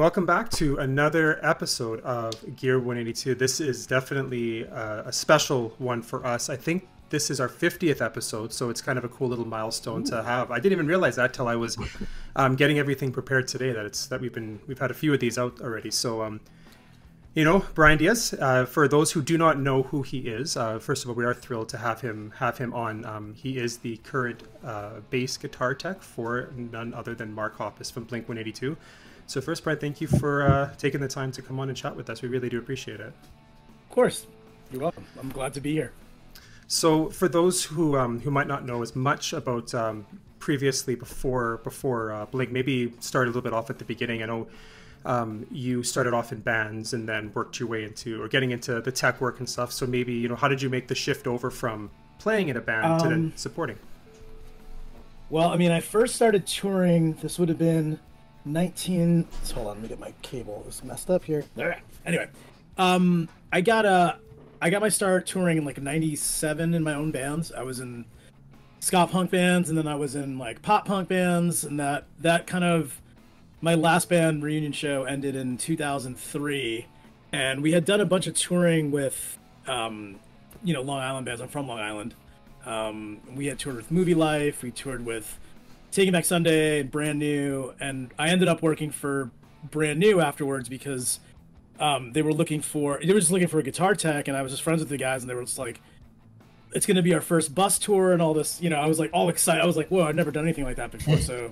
welcome back to another episode of Gear 182. This is definitely a special one for us. I think this is our 50th episode, so it's kind of a cool little milestone to have. I didn't even realize that till I was getting everything prepared today. That we've had a few of these out already. So Brian Diaz. For those who do not know who he is, first of all, we are thrilled to have him on. He is the current bass guitar tech for none other than Mark Hoppus from Blink-182. So first, Brian, thank you for taking the time to come on and chat with us. We really do appreciate it. Of course. You're welcome. I'm glad to be here. So for those who might not know as much about previously before Blink, maybe start a little bit off at the beginning. I know you started off in bands and then worked your way into getting into the tech work and stuff. So maybe, how did you make the shift over from playing in a band to then supporting? Well, I mean, I first started touring. This would have been hold on, let me get my cable. It was messed up here. All right. Anyway, I got my start touring in like '97 in my own bands. I was in ska punk bands, and then I was in like pop punk bands, and that kind of, my last band reunion show ended in 2003, and we had done a bunch of touring with Long Island bands. I'm from Long Island. We had toured with Movie Life. We toured with Taking Back Sunday and Brand New, and I ended up working for Brand New afterwards because they were just looking for a guitar tech, and I was just friends with the guys, and they were just like, it's going to be our first bus tour and all this. I was like all excited. I was like, whoa, I've never done anything like that before. So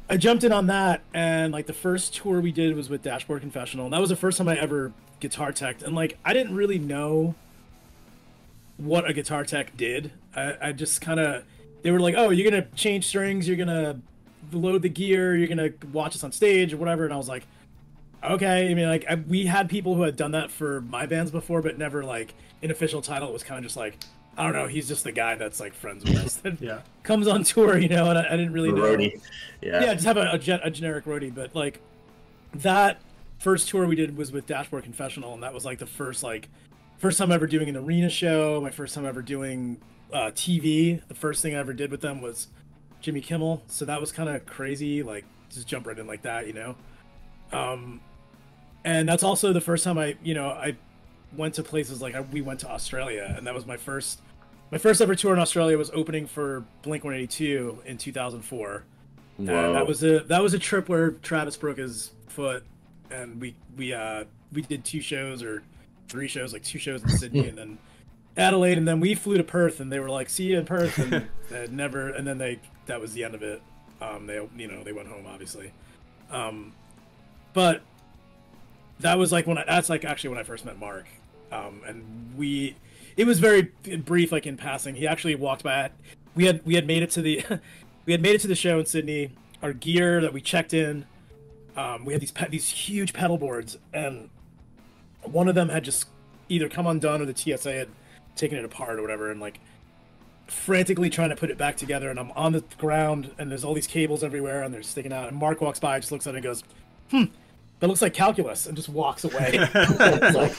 I jumped in on that, and like the first tour we did was with Dashboard Confessional, and that was the first time I ever guitar teched, and like I didn't really know what a guitar tech did. I just kind of, they were like, oh, you're gonna change strings, you're gonna load the gear, you're gonna watch us on stage or whatever, and I was like, okay. I mean, like we had people who had done that for my bands before, but never like an official title. It was kind of just like, I don't know, he's just the guy that's like friends with us that Yeah. comes on tour, and I didn't really know. Roadie. Yeah, just have a generic roadie. But like that first tour we did was with Dashboard Confessional, and that was like the first time ever doing an arena show, my first time ever doing TV. The first thing I ever did with them was Jimmy Kimmel, so that was kind of crazy, like just jump right in like that, and that's also the first time I went to places like we went to Australia, and that was my first ever tour in Australia was opening for Blink-182 in 2004. Whoa. And that was a trip where Travis broke his foot, and we did 2 shows or 3 shows, like 2 shows in Sydney and then Adelaide, and then we flew to Perth, and they were like, see you in Perth, and that was the end of it. They went home, obviously. But that was like that's actually when I first met Mark. And it was very brief, like in passing. He actually walked by. We had made it to the show in Sydney. Our gear that we checked in, we had these huge pedal boards, and one of them had just either come undone or the TSA had taken it apart or whatever, and like frantically trying to put it back together, and I'm on the ground, and there's all these cables everywhere, and they're sticking out, and Mark walks by, just looks at it and goes, that looks like calculus, and just walks away. I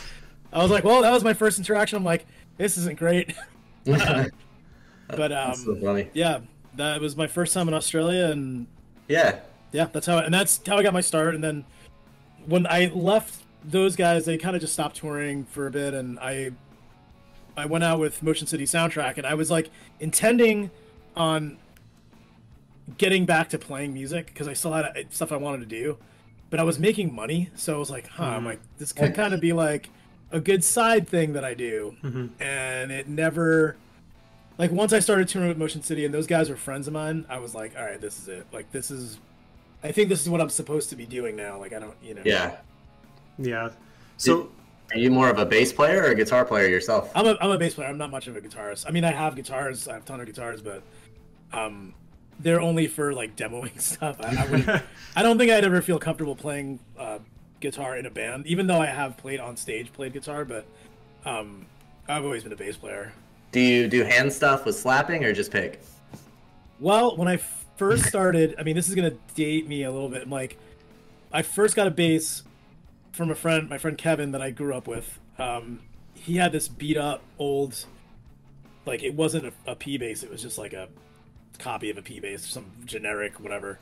was like, well, that was my first interaction. I'm like, this isn't great. But that's so funny. Yeah, that was my first time in Australia, and that's how I got my start. And then when I left those guys, they kind of just stopped touring for a bit, and I went out with Motion City Soundtrack, and I was like intending on getting back to playing music because I still had stuff I wanted to do, but I was making money, so I was like, I'm like, this could kind of be like a good side thing that I do. And it never, like, once I started touring with Motion City and those guys were friends of mine, I was like, all right, this is it. Like, I think this is what I'm supposed to be doing now. Like, I don't, Yeah. So are you more of a bass player or a guitar player yourself? I'm a bass player. I'm not much of a guitarist. I mean, I have guitars. I have a ton of guitars, but they're only for like demoing stuff. I don't think I'd ever feel comfortable playing guitar in a band, even though I have played guitar. But I've always been a bass player. Do you do hand stuff with slapping or just pick? Well, when I first started, I mean, this is gonna date me a little bit. Like, I first got a bass from my friend Kevin that I grew up with. He had this beat up old, like, it wasn't a P bass, it was just like a copy of a P bass, some generic whatever.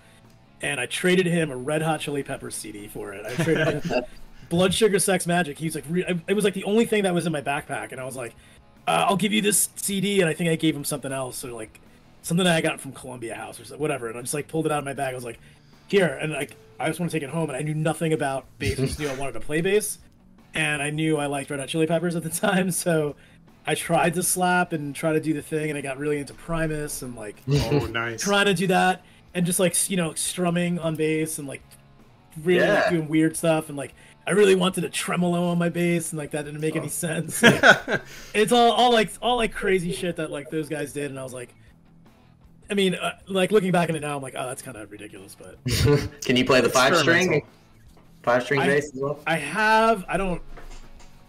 and I traded him a Red Hot Chili Peppers CD for it. I traded him Blood Sugar Sex Magic. He's like, it was like the only thing that was in my backpack, and I was like, I'll give you this CD, and I think I gave him something else, or like something that I got from Columbia House or whatever, and I just like pulled it out of my bag. I was like, here, and like I just want to take it home, and I knew nothing about bass. I just knew I wanted to play bass, and I knew I liked Red Hot Chili Peppers at the time, so I tried to slap and try to do the thing, and I got really into Primus and like nice, trying to do that, and just like strumming on bass and like really like, doing weird stuff, and like I really wanted a tremolo on my bass, and like that didn't make any sense. Like, it's all like crazy shit that like those guys did, and I was like, I mean, like looking back on it now, I'm like, oh, that's kind of ridiculous. But can you play the 5-string bass as well? I don't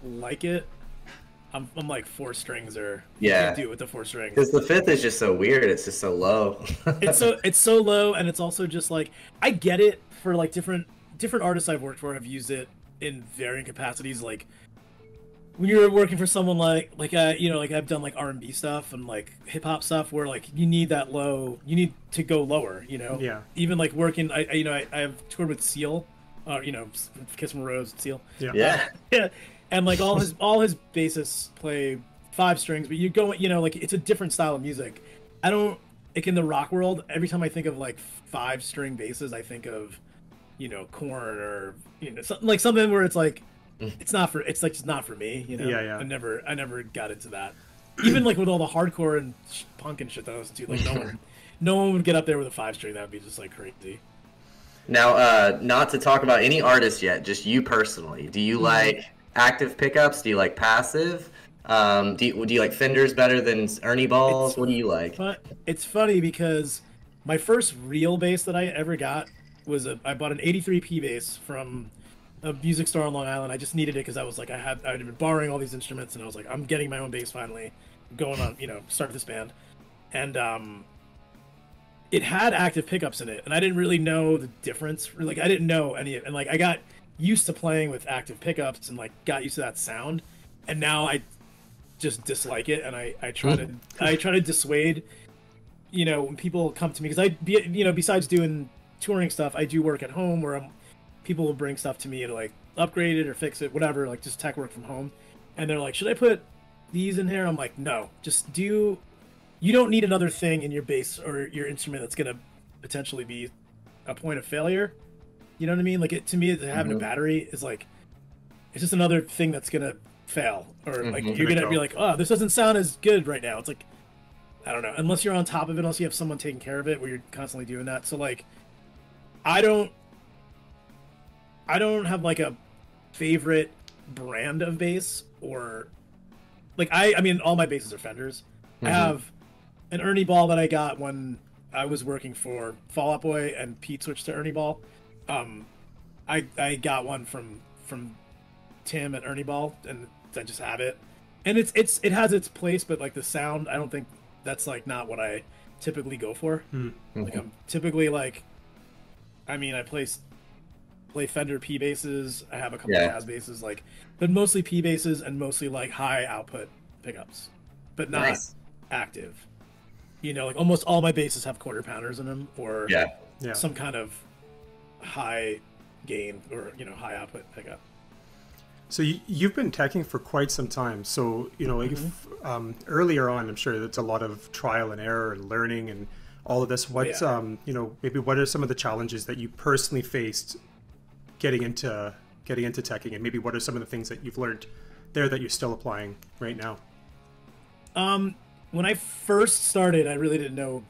like it. I'm like 4 strings or I can't do it with the 4 strings. Because the 5th is just so weird. It's just so low. it's so low, and it's also just like I get it for like different artists I've worked for have used it in varying capacities. Like when you're working for someone like I've done like R&B stuff and like hip hop stuff where like you need that low, you need to go lower. Yeah. Even like working, I have toured with Seal, Kiss from a Rose, Seal. Yeah. Yeah. And like all his bassists play 5 strings, but you go, like it's a different style of music. I don't like in the rock world. Every time I think of like 5-string basses, I think of, Korn or something where it's like it's like just not for me. Yeah. I never got into that. Even like with all the hardcore and punk and shit that I was into, like no one would get up there with a 5-string. That would be just like crazy. Now, not to talk about any artist yet, just you personally. Do you like active pickups? Do you like passive? Do you like Fenders better than Ernie balls? What do you like? It's funny because my first real bass that I ever got was I bought an 83 P bass from a music store on Long Island. I just needed it because I was like I'd been borrowing all these instruments, and I was like, I'm getting my own bass finally. I'm going on, start this band, and it had active pickups in it, and I didn't really know the difference. Like I didn't know any of it, and like I got used to playing with active pickups and like got used to that sound, and now I just dislike it, and I try to dissuade, when people come to me, because besides doing touring stuff, I do work at home where people will bring stuff to me to like upgrade it or fix it, whatever, like just tech work from home, and they're like, should I put these in here? I'm like, no, just you don't need another thing in your bass or your instrument that's gonna potentially be a point of failure. You know what I mean? Like to me, having a battery is like, it's just another thing that's gonna fail, or like you're gonna be like, oh, this doesn't sound as good right now. It's like, I don't know, unless you're on top of it, unless you have someone taking care of it where you're constantly doing that. So like, I don't have like a favorite brand of bass, or like I mean all my basses are Fenders. I have an Ernie ball that I got when I was working for Fall Out Boy and Pete switched to Ernie ball. I got one from Tim at Ernie ball, and I just have it, and it has its place, but like the sound, I don't think that's like not what I typically go for. Like I'm typically like, I mean, I play Fender P basses. I have a couple jazz basses, like, but mostly P basses and mostly like high output pickups, but not active. Like almost all my basses have quarter pounders in them, or some kind of high gain or high output pickup. So you've been teching for quite some time. So earlier on, I'm sure that's a lot of trial and error and learning and all of this. What maybe what are some of the challenges that you personally faced getting into teching, and maybe what are some of the things that you've learned there that you're still applying right now? When I first started, I really didn't know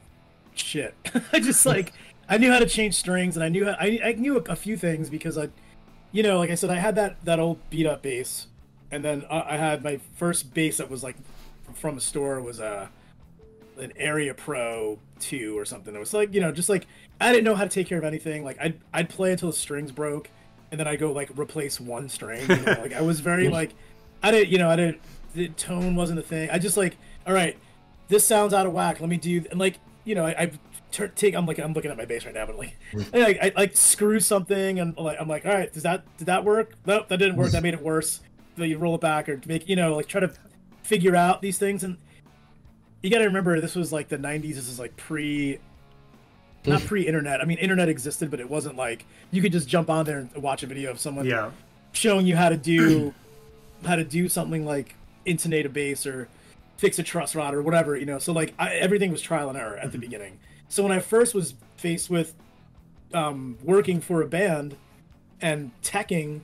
shit. I just like, I knew how to change strings, and I knew a few things because like I said, I had that old beat up bass, and then I had my first bass that was like from a store was an Area Pro 2 or something. It was like, just like, I didn't know how to take care of anything. Like I'd play until the strings broke, and then I'd go like replace one string. Like I was very like, the tone wasn't a thing. I just like, all right, this sounds out of whack. Let me do, and like, I'm looking at my bass right now, but like, I like screw something, and like, I'm like, all right, did that work? Nope, that didn't work. That made it worse. So you roll it back or make, like try to figure out these things. And you got to remember, this was like the 90s. This is like pre not pre-internet. I mean, internet existed, but it wasn't like you could just jump on there and watch a video of someone showing you how to do something like intonate a bass or fix a truss rod or whatever, you know. So like everything was trial and error at the beginning. So when I first was faced with working for a band and teching,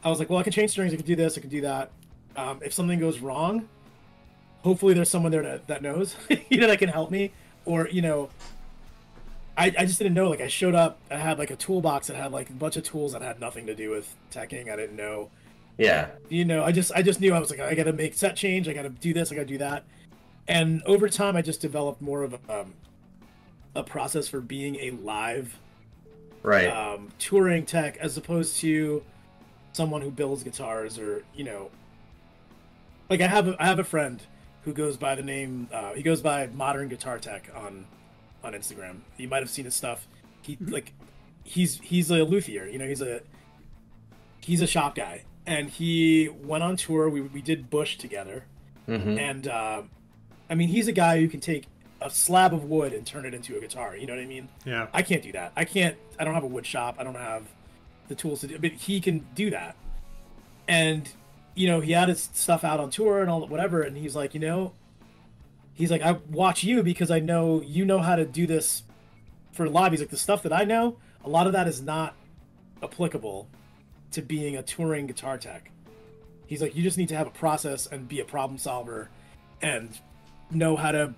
I was like, well, I can change strings, I can do this, I can do that. If something goes wrong, hopefully there's someone there that knows, you know, that can help me. Or, you know, I just didn't know. Like, I showed up, I had like a toolbox that had like a bunch of tools that had nothing to do with teching. I didn't know. Yeah. You know, I just knew. I was like, I got to make set change, I got to do this, I got to do that. And over time, I just developed more of a process for being a live touring tech, as opposed to someone who builds guitars, or, you know, like I have a friend who goes by the name he goes by Modern Guitar Tech on Instagram. You might have seen his stuff. He's a luthier, you know, he's a shop guy, and he went on tour. We did Bush together. And I mean, he's a guy who can take a slab of wood and turn it into a guitar, you know what I mean? Yeah. I can't do that. I don't have a wood shop. I don't have the tools to do, but he can do that. And, you know, he had his stuff out on tour and all whatever, and he's like, you know, I watch you because I know you know how to do this for live. He's like, the stuff that I know, a lot of that is not applicable to being a touring guitar tech. He's like, you just need to have a process and be a problem solver and know how to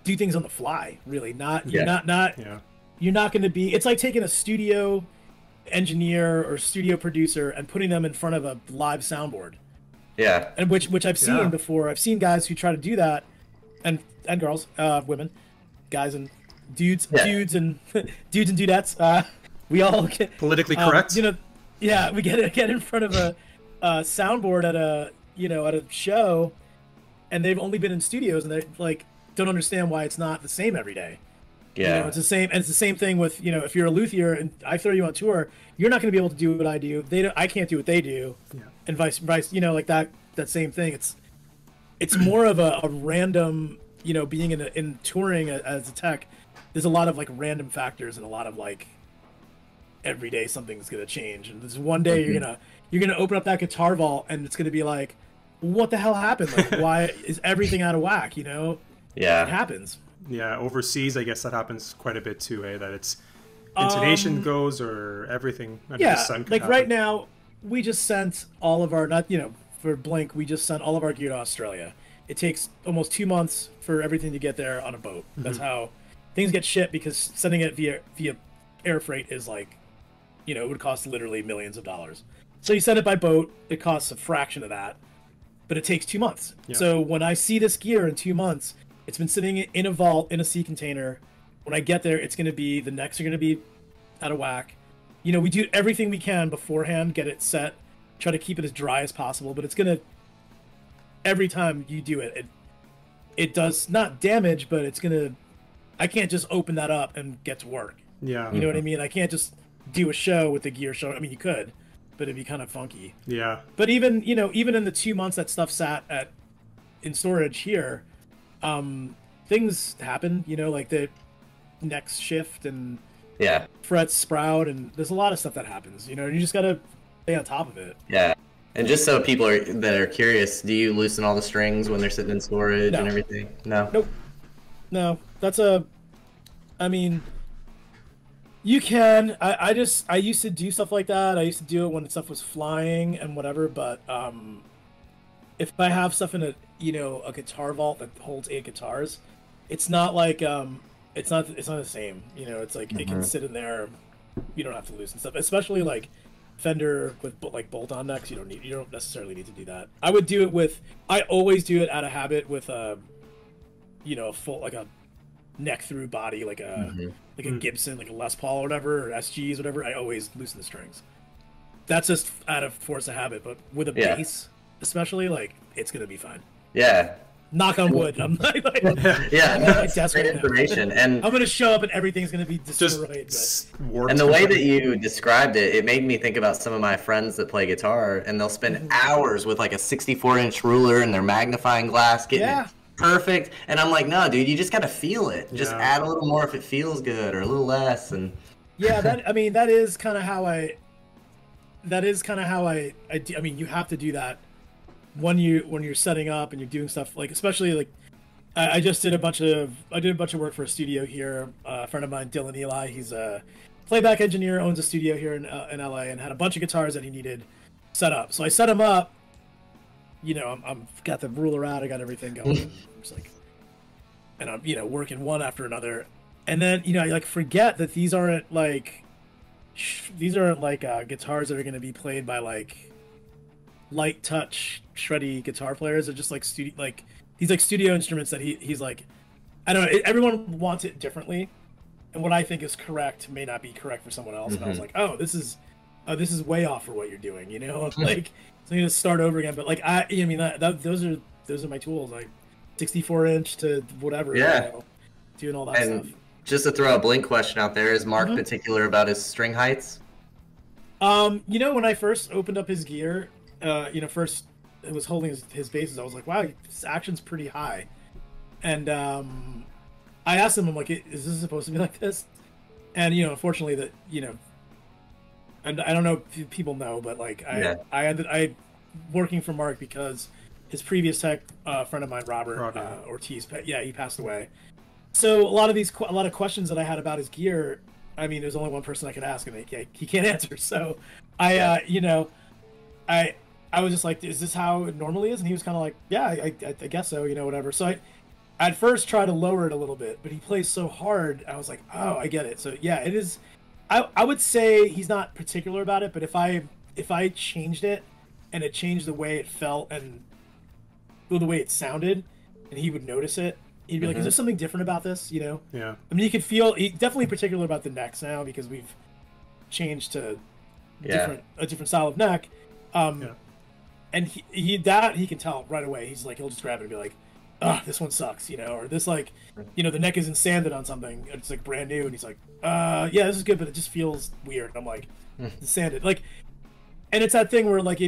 do things on the fly, really. You're not going to be, it's like taking a studio engineer or studio producer and putting them in front of a live soundboard. Yeah. And which I've seen before. I've seen guys who try to do that, and girls, women, guys and dudes and dudettes. We all get politically correct. You know, yeah, we get in front of a soundboard at a show, and they've only been in studios, and they like don't understand why it's not the same every day. Yeah, you know, it's the same, and it's the same thing with, you know, if you're a luthier and I throw you on tour, you're not going to be able to do what I do. I can't do what they do, and vice, you know, like that same thing. It's more of a random, you know, being in touring as a tech. There's a lot of like random factors and a lot of like every day something's going to change, and there's one day you're gonna open up that guitar vault and it's going to be like, what the hell happened? Like, why is everything out of whack? You know? Yeah, it happens. Yeah, overseas, I guess that happens quite a bit too, that it's intonation goes or everything under the sun can like happen. Right now, we just sent all of our, for Blink, we just sent all of our gear to Australia. It takes almost 2 months for everything to get there on a boat. That's how things get shipped, because sending it via air freight is like, you know, it would cost literally millions of dollars. So you send it by boat, it costs a fraction of that, but it takes 2 months. Yeah. So when I see this gear in 2 months, it's been sitting in a vault in a sea container. When I get there, it's going to be, the necks are going to be out of whack. You know, we do everything we can beforehand, get it set, try to keep it as dry as possible, but it's going to, every time you do it, it does not damage, but it's going to, I can't just open that up and get to work. Yeah. You know what I mean? I can't just do a show with the gear show. I mean, you could, but it'd be kind of funky. Yeah. But even in the 2 months that stuff sat in storage here, things happen, you know, like the necks shift and frets sprout, and there's a lot of stuff that happens, you know, and you just gotta stay on top of it. Yeah. And just so people that are curious, do you loosen all the strings when they're sitting in storage and everything? No. Nope. No. I mean, you can. I used to do stuff like that. I used to do it when stuff was flying and whatever, but if I have stuff in a guitar vault that holds 8 guitars, it's not like it's not the same. You know, it's like it can sit in there. You don't have to loosen stuff, especially like Fender with like bolt-on necks. You don't necessarily need to do that. I always do it out of habit with a full, like a neck through body, like a Gibson, like a Les Paul or whatever, or SGs, whatever. I always loosen the strings. That's just out of force of habit. But with a bass, especially, like, it's gonna be fine. Yeah. Knock on wood. I'm like that's great information. And I'm gonna show up and everything's gonna be destroyed. And the way that you described it, it made me think about some of my friends that play guitar, and they'll spend hours with like a 64-inch ruler and their magnifying glass getting it perfect. And I'm like, no, dude, you just gotta feel it. Just Yeah. add a little more if it feels good, or a little less. And Yeah, that is kind of how I. That is kind of how I do. I mean, you have to do that when you're setting up and you're doing stuff like, especially like, I just did a bunch of work for a studio here. A friend of mine, Dylan Eli, he's a playback engineer, owns a studio here in LA, and had a bunch of guitars that he needed set up. So I set him up. You know, I'm got the ruler out, I got everything going. It's like, and I'm working one after another, and then I like forget that these aren't like guitars that are going to be played by like light touch shreddy guitar players. They're just like these like studio instruments that he's like, I don't know, everyone wants it differently, and what I think is correct may not be correct for someone else. And I was like, oh, this is way off for what you're doing, like, so you need to start over again. But like I mean those are my tools, like 64-inch to whatever, doing all that stuff. Just to throw a Blink question out there, is Mark particular about his string heights? When I first opened up his gear, first it was holding his basses, I was like, wow, this action's pretty high. And I asked him, I'm like, is this supposed to be like this? And unfortunately that and I don't know if people know, but like I working for Mark because his previous tech friend of mine, Robert. Ortiz, he passed away. So a lot of questions that I had about his gear, I mean, there's only one person I could ask, and he can't answer. So I was just like, is this how it normally is? And he was kind of like, yeah, I guess so, whatever. So I at first tried to lower it a little bit, but he plays so hard. I was like, oh, I get it. So yeah, it is. I would say he's not particular about it, but if I changed it and it changed the way it felt and the way it sounded, and he would notice it, he'd be like, is there something different about this? Yeah. I mean, you could feel definitely particular about the necks now because we've changed to a different style of neck. And he can tell right away. He's like, he'll just grab it and be like, this one sucks, or this, like, the neck isn't sanded on something. It's like brand new, and he's like, yeah, this is good, but it just feels weird. And I'm like, it's sanded, like, and it's that thing where like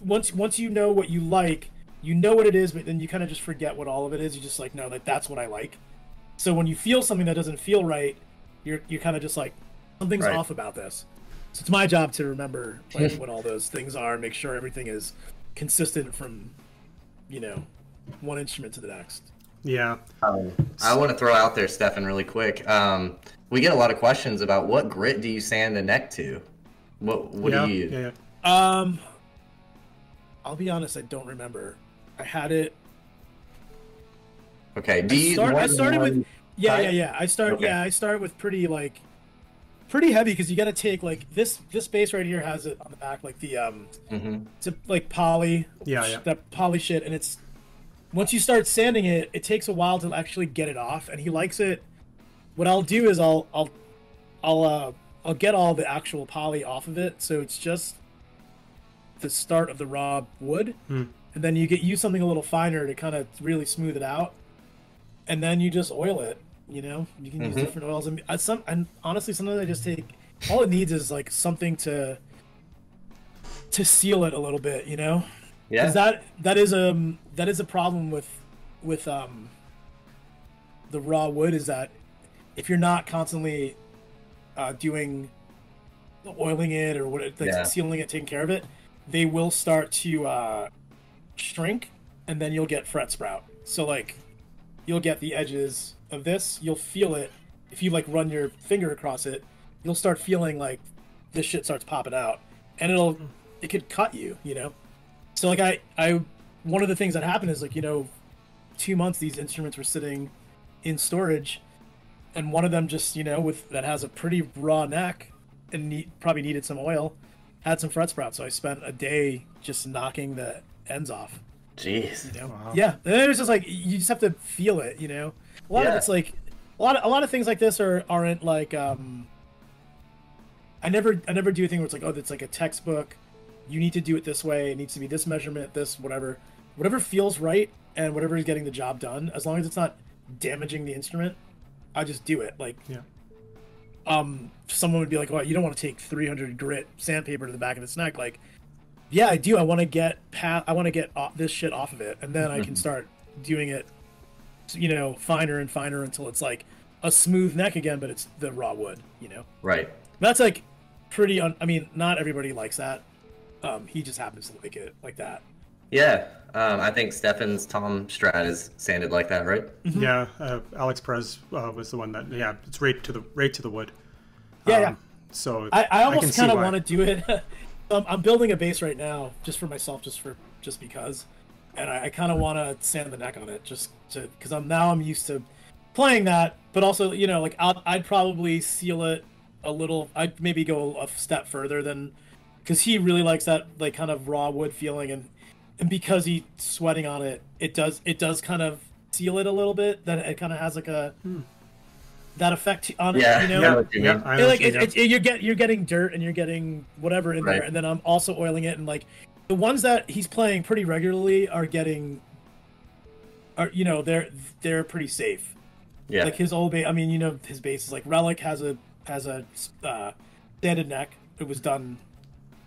once you know what you like, you know what it is, but then you kind of just forget what all of it is. You just like, no, like that's what I like. So when you feel something that doesn't feel right, you're kind of just like, something's off about this. So it's my job to remember like what all those things are, and make sure everything is consistent from one instrument to the next. Yeah. I want to throw out there, Stefan, really quick. We get a lot of questions about what grit do you sand the neck to? What do you use? I'll be honest, I don't remember. I had it. Okay. I started with I start with pretty heavy, because you got to take like this bass right here has it on the back, like the it's a, like poly that poly shit, and it's once you start sanding it, it takes a while to actually get it off, and he likes it. What I'll do is I'll get all the actual poly off of it, so it's just the start of the raw wood, and then you use something a little finer to kind of really smooth it out, and then you just oil it. You can use different oils, and honestly, sometimes I just take, all it needs is like something to seal it a little bit. Yeah. Because that is a problem with the raw wood, is that if you're not constantly doing oiling it or sealing it, taking care of it, they will start to shrink, and then you'll get fret sprout. So like, you'll get the edges of this, you'll feel it. If you like run your finger across it, you'll start feeling like this shit starts popping out, and it could cut you, So like I one of the things that happened is like, 2 months these instruments were sitting in storage, and one of them just, that has a pretty raw neck and probably needed some oil, had some fret sprouts. So I spent a day just knocking the ends off. Jeez. Wow. Yeah. And it was just like, you just have to feel it, A lot of it's like, a lot of things like this aren't like, I never do a thing where it's like, oh, it's like a textbook. You need to do it this way. It needs to be this measurement, this, whatever feels right, and whatever is getting the job done, as long as it's not damaging the instrument, I just do it. Like, someone would be like, "Oh, you don't want to take 300 grit sandpaper to the back of its neck." Like, yeah, I do. I want to get this shit off of it, and then I can start doing it you know, finer and finer until it's like a smooth neck again, but it's the raw wood, you know. Right. That's like pretty. I mean, not everybody likes that. He just happens to like it like that. Yeah. I think Stefan's Tom Strat is sanded like that, right? Mm-hmm. Yeah. Alex Perez was the one that. Yeah, it's right to the wood. Yeah. So I almost kind of want to do it. I'm building a bass right now, just for myself, just because, and I kind of want to sand the neck on it, just to because I'm used to playing that, but also, you know, like I'd probably seal it a little. I'd maybe go a step further than, because he really likes that like kind of raw wood feeling, and because he's sweating on it, it does kind of seal it a little bit. That it kind of has like a that effect on it. Yeah, you know? Yeah. You're getting dirt and you're getting whatever in there, and then I'm also oiling it, and like the ones that he's playing pretty regularly are you know, they're pretty safe. Yeah. Like his old bass, I mean, you know, his bass is like Relic has a sanded neck. It was done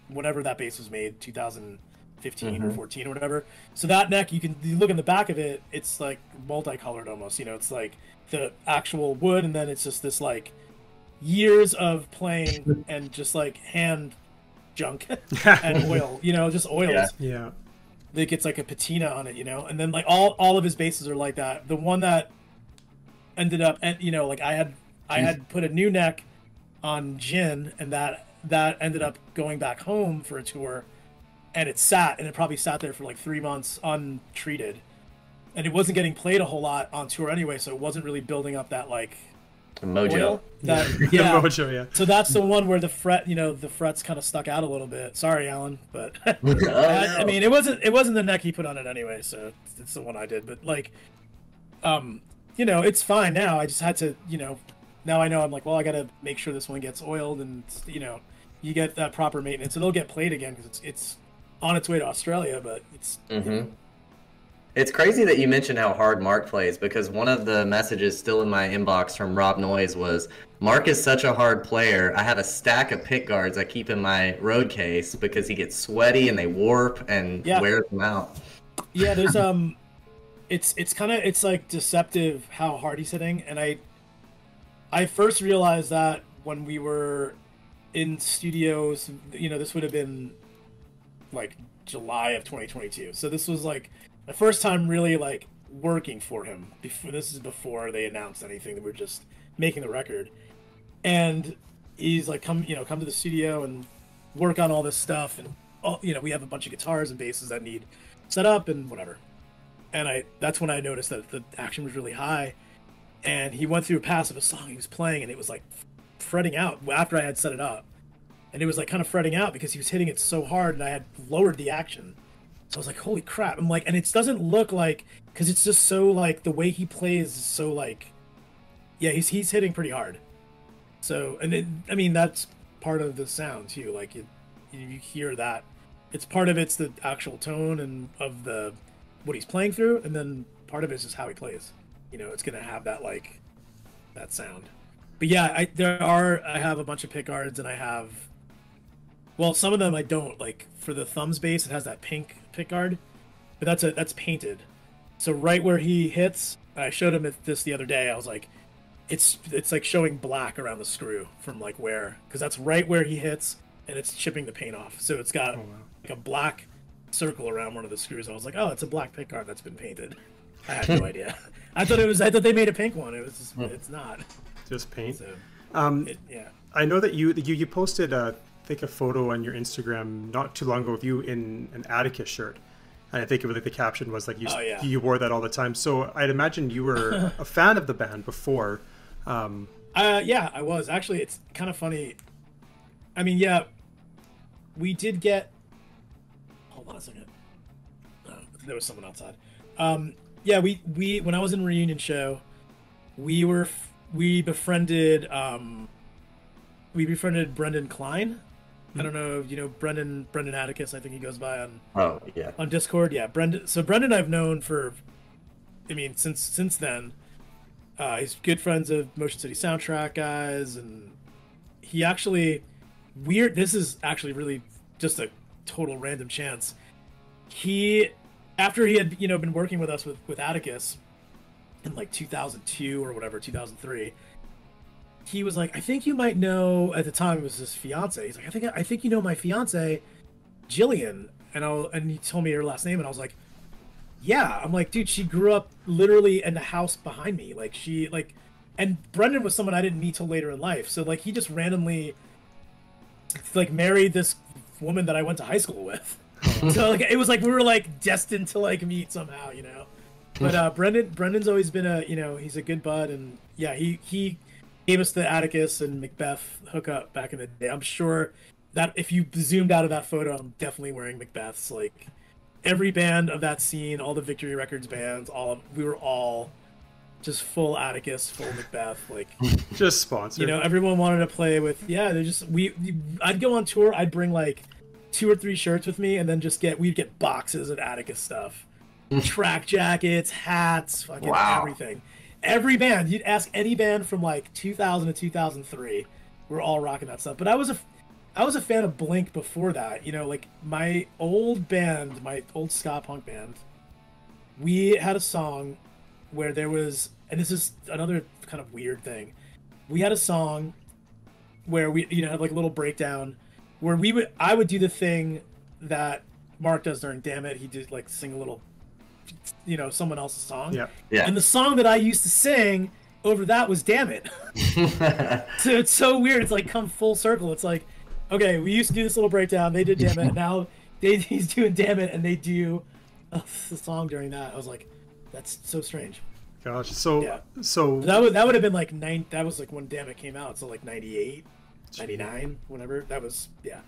whenever that bass was made, 2015 or 14 or whatever. So that neck, you look in the back of it, it's like multicolored almost. You know, it's like the actual wood, and then it's just this like years of playing and just like hand junk and oil. You know, just oils. Yeah. That gets like a patina on it, you know. And then like all of his basses are like that. The one that ended up, and you know, like I had put a new neck on Jin, and that ended up going back home for a tour, and it probably sat there for like 3 months untreated, and it wasn't getting played a whole lot on tour anyway, so it wasn't really building up that like mojo. oil. The mojo, yeah. So that's the one where the frets kind of stuck out a little bit. Sorry, Alan, but I mean, it wasn't the neck he put on it anyway, so it's the one I did. But like, you know, it's fine now. I just had to, you know, now I know I'm like, well, I got to make sure this one gets oiled, and you know, you get that proper maintenance. It'll get played again because it's on its way to Australia, but it's. Mm-hmm. It's crazy that you mentioned how hard Mark plays, because one of the messages still in my inbox from Rob Noyes was, Mark is such a hard player. I have a stack of pick guards I keep in my road case because he gets sweaty and they warp and wears them out. Yeah, there's it's like deceptive how hard he's hitting, and I first realized that when we were in studios, you know, this would have been like July of 2022. So this was like the first time really like working for him. This is before they announced anything. They were just making the record, and he's like, come to the studio and work on all this stuff, and you know, we have a bunch of guitars and basses that need set up and whatever. And that's when I noticed that the action was really high, and he went through a pass of a song he was playing, and it was like fretting out after I had set it up, and it was like kind of fretting out because he was hitting it so hard, and I had lowered the action. So I was like, holy crap. I'm like, and it doesn't look like, because it's just so like the way he plays is so like, yeah, he's hitting pretty hard. So, and I mean, that's part of the sound too. Like you hear that it's part of it's the actual tone and of what he's playing through, and then part of it is just how he plays. You know, it's gonna have that like that sound. But yeah, I have a bunch of pick guards, and I have, well, some of them I don't. Like for the thumbs bass, it has that pink pick guard, but that's painted. So right where he hits, I showed him this the other day. I was like, it's like showing black around the screw from like where, because that's right where he hits, and it's chipping the paint off. So it's got like a black circle around one of the screws. I was like, oh, it's a black pick guard that's been painted. I had no idea. I thought they made a pink one. It was just, it's not. Just paint. So, yeah. I know that you posted I think a photo on your Instagram not too long ago of you in an Atticus shirt, and I think it was like the caption was like you wore that all the time. So I'd imagine you were a fan of the band before. Yeah, I was actually. It's kind of funny. I mean, yeah, we did get. Hold on a second. There was someone outside. Yeah, we when I was in Reunion Show, we befriended Brendan Klein. I don't know if you know Brendan Atticus. I think he goes by on Discord. Yeah, Brendan I've known for, I mean, since then. He's good friends of Motion City Soundtrack guys, and he actually this is actually really just a total random chance. After he had been working with us with Atticus, in like 2002 or whatever, 2003. He was like, I think you might know, at the time it was his fiance. He's like, I think you know my fiance, Jillian. And he told me her last name, and I was like, yeah. I'm like, dude, she grew up literally in the house behind me. Like, and Brendan was someone I didn't meet till later in life. So like, he just randomly like married this woman that I went to high school with. So like, it was like we were like destined to like meet somehow, you know. But Brendan's always been he's a good bud, and yeah, he gave us the Atticus and Macbeth hookup back in the day. I'm sure that if you zoomed out of that photo, I'm definitely wearing Macbeth's. Like, every band of that scene, all the Victory Records bands, we were all just full Atticus, full Macbeth. Like, just sponsored. You know, everyone wanted to play with. Yeah, they just I'd go on tour. I'd bring like 2 or 3 shirts with me, and then we'd get boxes of Atticus stuff, track jackets, hats, fucking everything. Every band, you'd ask any band from like 2000 to 2003, we're all rocking that stuff. But I was a fan of Blink before that. You know, like my old band, my old ska punk band, we had a song where there was, and this is another kind of weird thing. We had a song where we, had like a little breakdown where I would do the thing that Mark does during Damn It. He did like sing a little, someone else's song. Yeah. And the song that I used to sing over that was Damn It. So it's so weird. It's like come full circle. It's like, okay, we used to do this little breakdown. They did Damn It. Now he's doing Damn It, and they do the song during that. I was like, that's so strange. Gosh. So that would have been like that was like when Damn It came out. So like 98, 99, whenever. That was, yeah.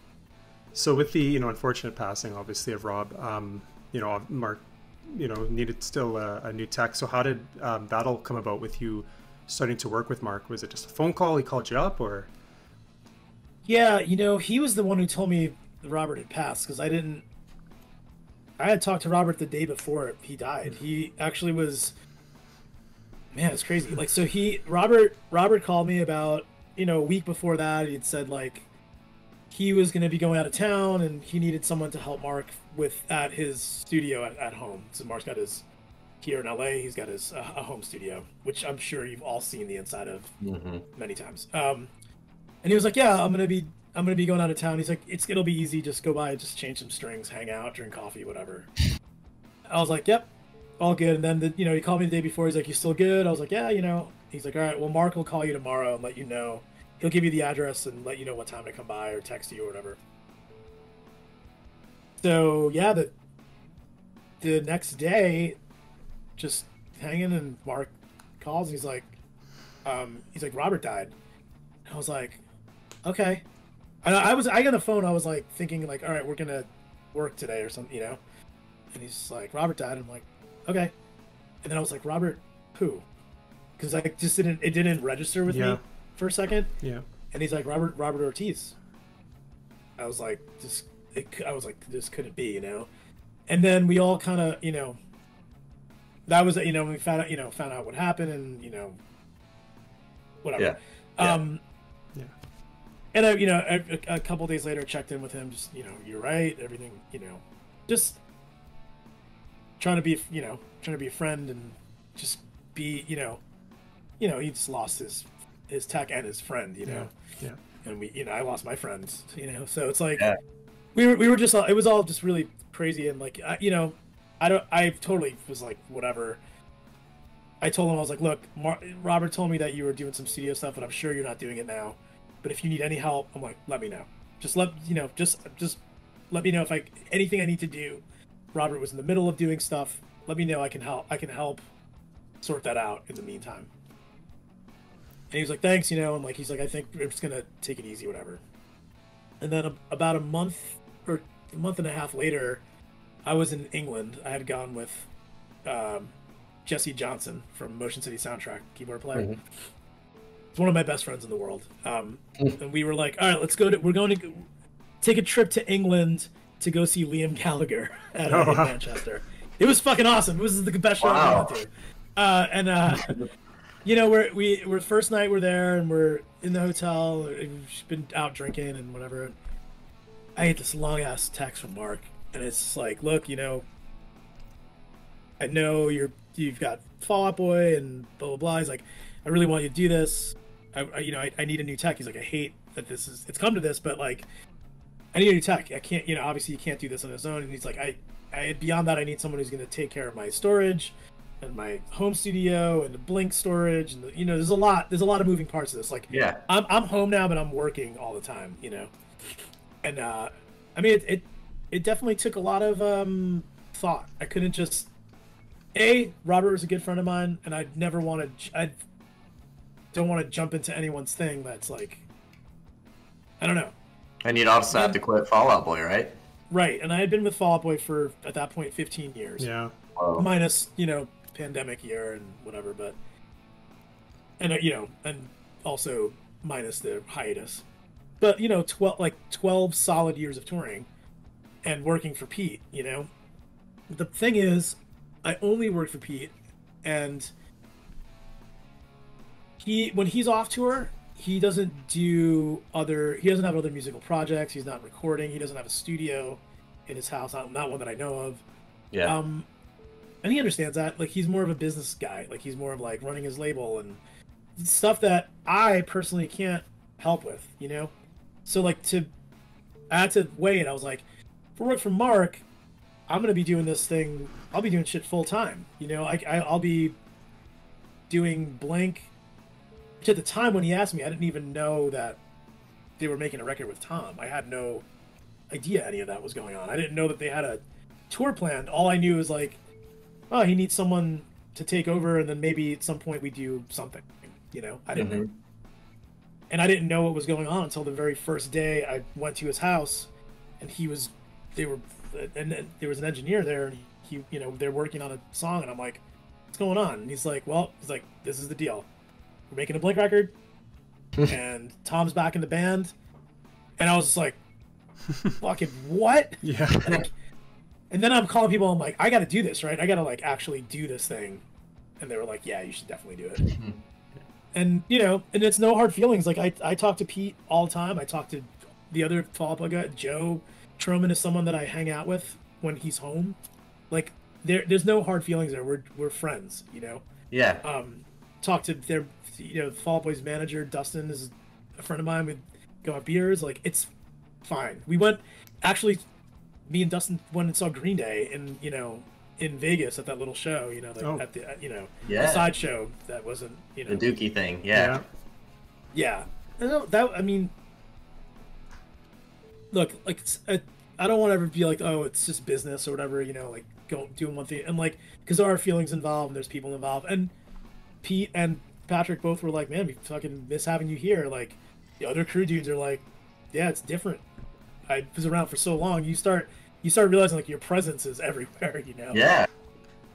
So with the, unfortunate passing, obviously, of Rob, Mark, needed still a new tech. So how did that all come about with you starting to work with Mark? Was it just a phone call? He called you up, or? Yeah, he was the one who told me Robert had passed, because I had talked to Robert the day before he died. He actually was, man, it's crazy. Like, so Robert called me about, a week before that. He'd said like he was going to be going out of town, and he needed someone to help Mark at his studio at home. So Mark's got here in LA, he's got his a home studio, which I'm sure you've all seen the inside of many times. And he was like, yeah, I'm gonna be going out of town. He's like, it'll be easy, just go by, just change some strings, hang out, drink coffee, whatever. I was like, yep, all good. And then he called me the day before. He's like, you still good? I was like, yeah, He's like, all right, well, Mark will call you tomorrow and let you know. He'll give you the address and let you know what time to come by, or text you or whatever. So yeah, the next day, just hanging, and Mark calls. And he's like, Robert died. And I was like, okay. And I got the phone. I was like thinking like, all right, we're gonna work today or something, And he's like, Robert died. I'm like, okay. And then I was like, Robert who? Because I just it didn't register with me for a second. Yeah. And he's like, Robert Ortiz. I was like, this couldn't be, And then we all kind of, that was, we found out what happened, and whatever. Yeah. And I, a couple days later, checked in with him. Just, you're right. Everything, just trying to be a friend, and just be, he just lost his tech and his friend, Yeah. And we, I lost my friends, So it's like we were just, it was all just really crazy, and like, I totally was like, whatever. I told him, I was like, look, Robert told me that you were doing some studio stuff, and I'm sure you're not doing it now. But if you need any help, I'm like, let me know. Just let me know if anything I need to do. Robert was in the middle of doing stuff. Let me know. I can help sort that out in the meantime. And he was like, thanks, and like, he's like, I think we're just gonna take it easy, whatever. And then about a month or a month and a half later, I was in England. I had gone with Jesse Johnson from Motion City Soundtrack, keyboard player. Mm-hmm. He's one of my best friends in the world. And we were like, all right, we're going to take a trip to England to go see Liam Gallagher in Manchester. It was fucking awesome. It was the best show I went to. We're first night we're there, and we're in the hotel. We've been out drinking and whatever. I get this long ass text from Mark, and it's like, look, I know you're you've got Fall Out Boy and blah blah blah. He's like, I really want you to do this. I need a new tech. He's like, I hate that it's come to this, but like, I need a new tech. I can't, obviously you can't do this on his own. And he's like, I beyond that, I need someone who's going to take care of my storage and my home studio and the Blink storage, and there's a lot of moving parts of this. Like, yeah, I'm home now, but I'm working all the time, and I mean it definitely took a lot of thought. I couldn't just Robert was a good friend of mine, and I don't want to jump into anyone's thing that's like, I don't know. And you'd also have to quit Fall Out Boy, right? Right, and I had been with Fall Out Boy for, at that point, 15 years. Yeah. Whoa. Minus, pandemic year and whatever, but... And, and also minus the hiatus. But, 12 solid years of touring and working for Pete, The thing is, I only work for Pete, and when he's off tour... He doesn't have other musical projects. He's not recording. He doesn't have a studio in his house. Not one that I know of. Yeah. And he understands that. Like, he's more of a business guy. Like, he's more of like running his label and stuff that I personally can't help with, So like I had to weigh it. I was like, if I work for Mark, I'm going to be doing this thing. I'll be doing shit full time. I'll be doing Blink. At the time when he asked me, I didn't even know that they were making a record with Tom. I had no idea any of that was going on. I didn't know that they had a tour planned. All I knew was like, oh, he needs someone to take over, and then maybe at some point we do something. I didn't know. And I didn't know what was going on until the very first day I went to his house, and there was an engineer there, and he they're working on a song, and I'm like, what's going on? And he's like, this is the deal. We're making a Blink record, and Tom's back in the band, and I was just like, fucking what? Yeah. And then I'm calling people, I'm like, I gotta do this, right? I gotta like actually do this thing. And they were like, yeah, you should definitely do it. And and it's no hard feelings. Like I talk to Pete all the time. I talk to the other Fall Out Boy guy. Joe Troman is someone that I hang out with when he's home. Like there's no hard feelings there. We're friends, Yeah. Talk to their Fall Out Boy's manager, Dustin, is a friend of mine. We go have beers. Like, it's fine. We went, actually, me and Dustin went and saw Green Day in Vegas at that little show, at the the side show that wasn't, the Dookie thing. Yeah. Yeah. I mean, look, like, I don't want to ever be like, oh, it's just business or whatever, like, go doing one thing. And like, because there are feelings involved and there's people involved. And Pete and Patrick both were like, man, we fucking miss having you here. Like, the other crew dudes are like, yeah, it's different. I was around for so long. You start realizing like your presence is everywhere, Yeah.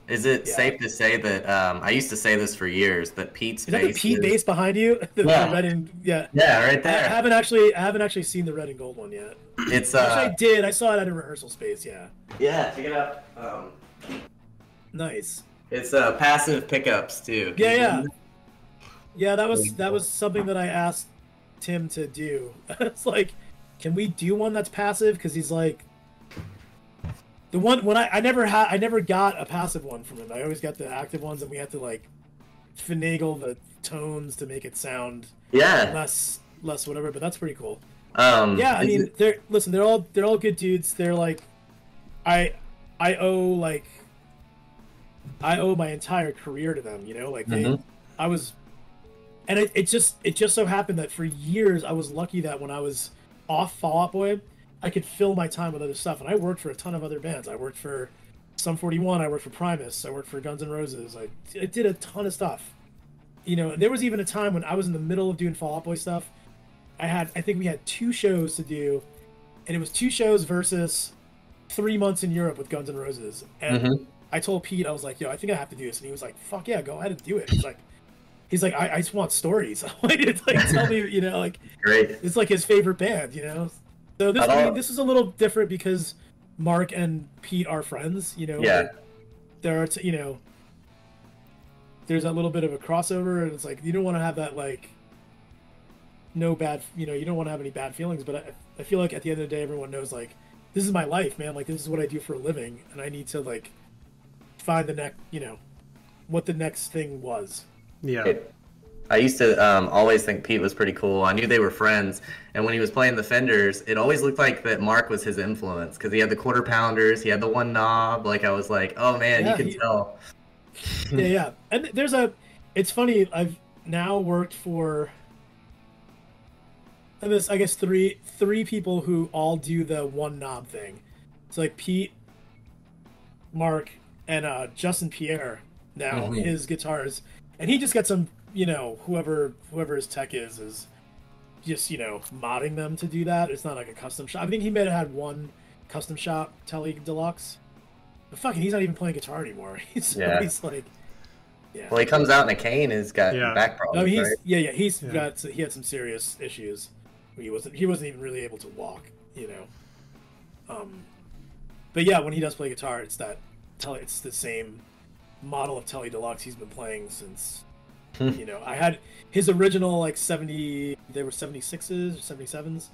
Is it safe to say that I used to say this for years that Pete's bass? Is that the Pete bass behind you? The red and yeah, right there. I haven't actually seen the red and gold one yet. It's actually, I did. I saw it at a rehearsal space. Yeah. Yeah, check it out. Nice. It's passive pickups too. Yeah, that was something that I asked Tim to do. It's like, can we do one that's passive? Because he's like, the one when I never got a passive one from him. I always got the active ones, and we had to like finagle the tones to make it sound less whatever. But that's pretty cool. Yeah, I mean, they're all good dudes. They're like, I owe my entire career to them. Like I was. And it just so happened that for years I was lucky that when I was off Fall Out Boy, I could fill my time with other stuff. And I worked for a ton of other bands. I worked for Sum 41. I worked for Primus. I worked for Guns N' Roses. I did a ton of stuff. There was even a time when I was in the middle of doing Fall Out Boy stuff. I think we had 2 shows to do, and it was 2 shows versus 3 months in Europe with Guns N' Roses. And I told Pete, I was like, yo, I think I have to do this. And he was like, fuck yeah, go ahead and do it. He's like, I just want stories. It's like, tell me, Great. It's like his favorite band, So this is a little different because Mark and Pete are friends, Yeah. There are, there's that little bit of a crossover, and it's like, you don't want to have that, like, no bad, you don't want to have any bad feelings, but I feel like at the end of the day, everyone knows, like, this is my life, man. Like, this is what I do for a living, and I need to, like, find the next, what the next thing was. Yeah. I used to always think Pete was pretty cool. I knew they were friends, and when he was playing the Fenders, it always looked like that Mark was his influence because he had the quarter pounders, he had the one knob. Like I was like, oh man, you can tell. Yeah. And it's funny. I've now worked for, I guess three people who all do the one knob thing. It's like Pete, Mark, and Justin Pierre. Now his guitars, and he just gets them. Whoever his tech is just modding them to do that. It's not like a custom shop. I think he may have had one custom shop Tele Deluxe, but fucking he's not even playing guitar anymore. He's like, well, he comes out in a cane. He's got back problems. No, right? He had some serious issues. He wasn't even really able to walk. But yeah, when he does play guitar, it's the same model of Tele Deluxe he's been playing since. I had his original like 70, they were 76s or 77s,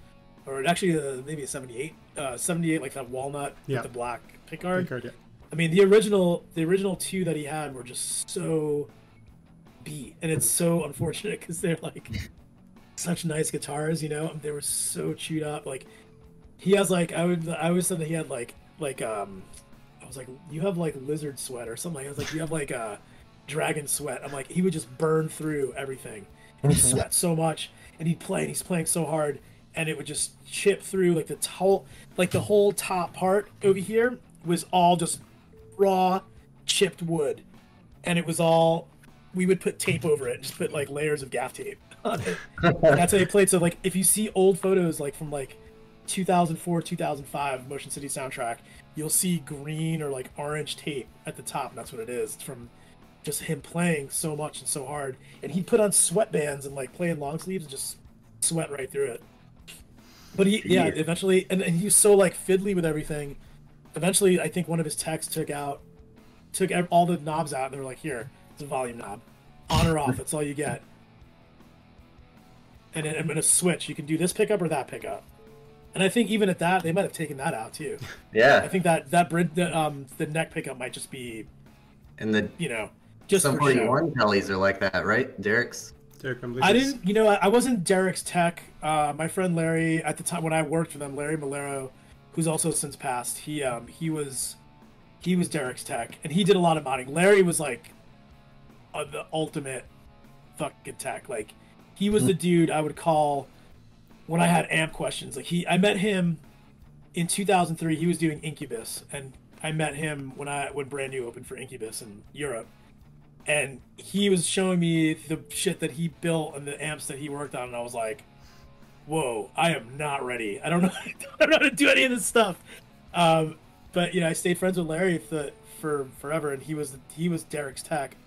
or actually maybe a 78, 78, like that walnut with the black pickguard. Yeah. I mean, the original two that he had were just so beat, and it's so unfortunate because they're like such nice guitars, they were so chewed up. Like he has like, I always said that he had like I was like, you have like lizard sweat or something. I was like, you have like a dragon sweat. I'm like, he would just burn through everything. And he sweat so much, and he'd play, and he's playing so hard, and it would just chip through like the whole top part over here was all just raw chipped wood, and it was all, we would put tape over it and just put like layers of gaff tape on it. That's how he played. So like if you see old photos like from like 2004 2005 Motion City soundtrack, you'll see green or like orange tape at the top, and that's what it is. It's from just him playing so much and so hard, and he'd put on sweatbands and like play in long sleeves and just sweat right through it. But eventually, and he was so like fiddly with everything. Eventually, I think one of his techs took all the knobs out, and they were like, "Here, it's a volume knob, on or off. That's all you get." And then I'm gonna switch. You can do this pickup or that pickup. And I think even at that, they might have taken that out too. Yeah. I think the neck pickup might just be, and the just some for show. 41 Kellys are like that, right? Derek, I didn't, I wasn't Derek's tech. My friend Larry, at the time when I worked for them, Larry Malero, who's also since passed, he was Derek's tech, and he did a lot of modding. Larry was like the ultimate fucking tech. Like he was the dude I would call when I had amp questions. Like I met him in 2003. He was doing Incubus, and I met him when Brand New opened for Incubus in Europe. And he was showing me the shit that he built and the amps that he worked on, and I was like, "Whoa, I am not ready. I don't know how to do any of this stuff." But I stayed friends with Larry for forever, and he was Derek's tech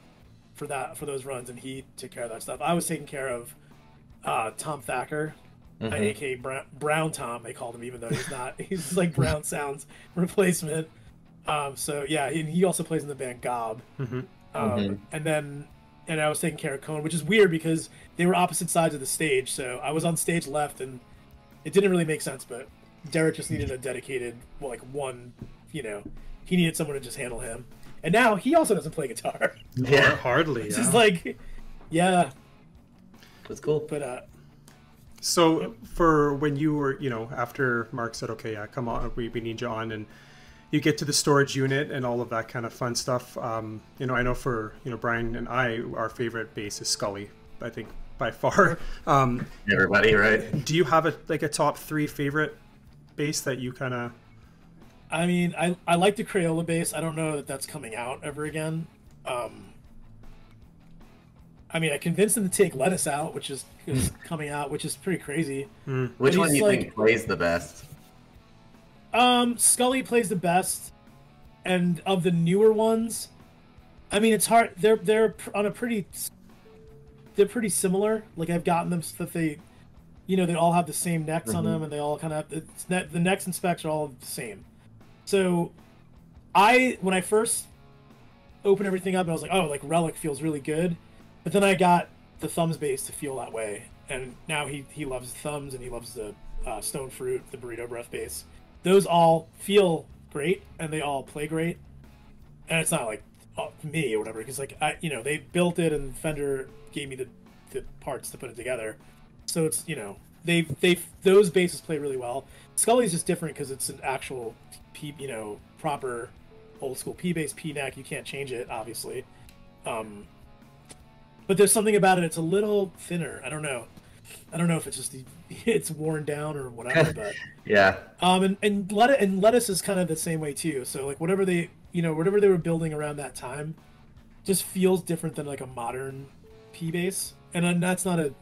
for those runs, and he took care of that stuff. I was taking care of Tom Thacker, aka Brown Tom, they called him, even though he's not. He's like Brown Sound's replacement. So yeah, and he also plays in the band Gob. And I was taking care of Cone, which is weird because they were opposite sides of the stage. So I was on stage left, and it didn't really make sense. But Derek just needed a dedicated, he needed someone to just handle him. And now he also doesn't play guitar. Yeah, hardly. It's just like, yeah, that's cool. But so for when you were, after Mark said, "Okay, yeah, come on, we need you on," and you get to the storage unit and all of that kind of fun stuff. I know for Brian and I, our favorite bass is Scully, I think by far. Everybody, right? Do you have a top 3 favorite bass that you kind of? I mean, I like the Crayola bass. I don't know that that's coming out ever again. I mean, I convinced him to take Lettuce out, which is coming out, which is pretty crazy. Which one do you think plays the best? Scully plays the best, and of the newer ones, I mean, it's hard. They're on a pretty. They're pretty similar. Like I've gotten them so that they all have the same necks on them, and they all kind of the necks and specs are all the same. So, when I first opened everything up, I was like, oh, like Relic feels really good, but then I got the Thumbs bass to feel that way, and now he loves Thumbs, and he loves the Stone Fruit, the Burrito Breath bass. Those all feel great, and they all play great. And it's not like me or whatever, because like they built it and Fender gave me the parts to put it together, so it's they those basses play really well. Scully's just different because it's an actual P, proper old school P bass, P neck. You can't change it, obviously. But there's something about it. It's a little thinner. I don't know if it's just it's worn down or whatever. But yeah. And Lettuce is kind of the same way too. So like whatever they were building around that time, just feels different than like a modern P bass. And that's not a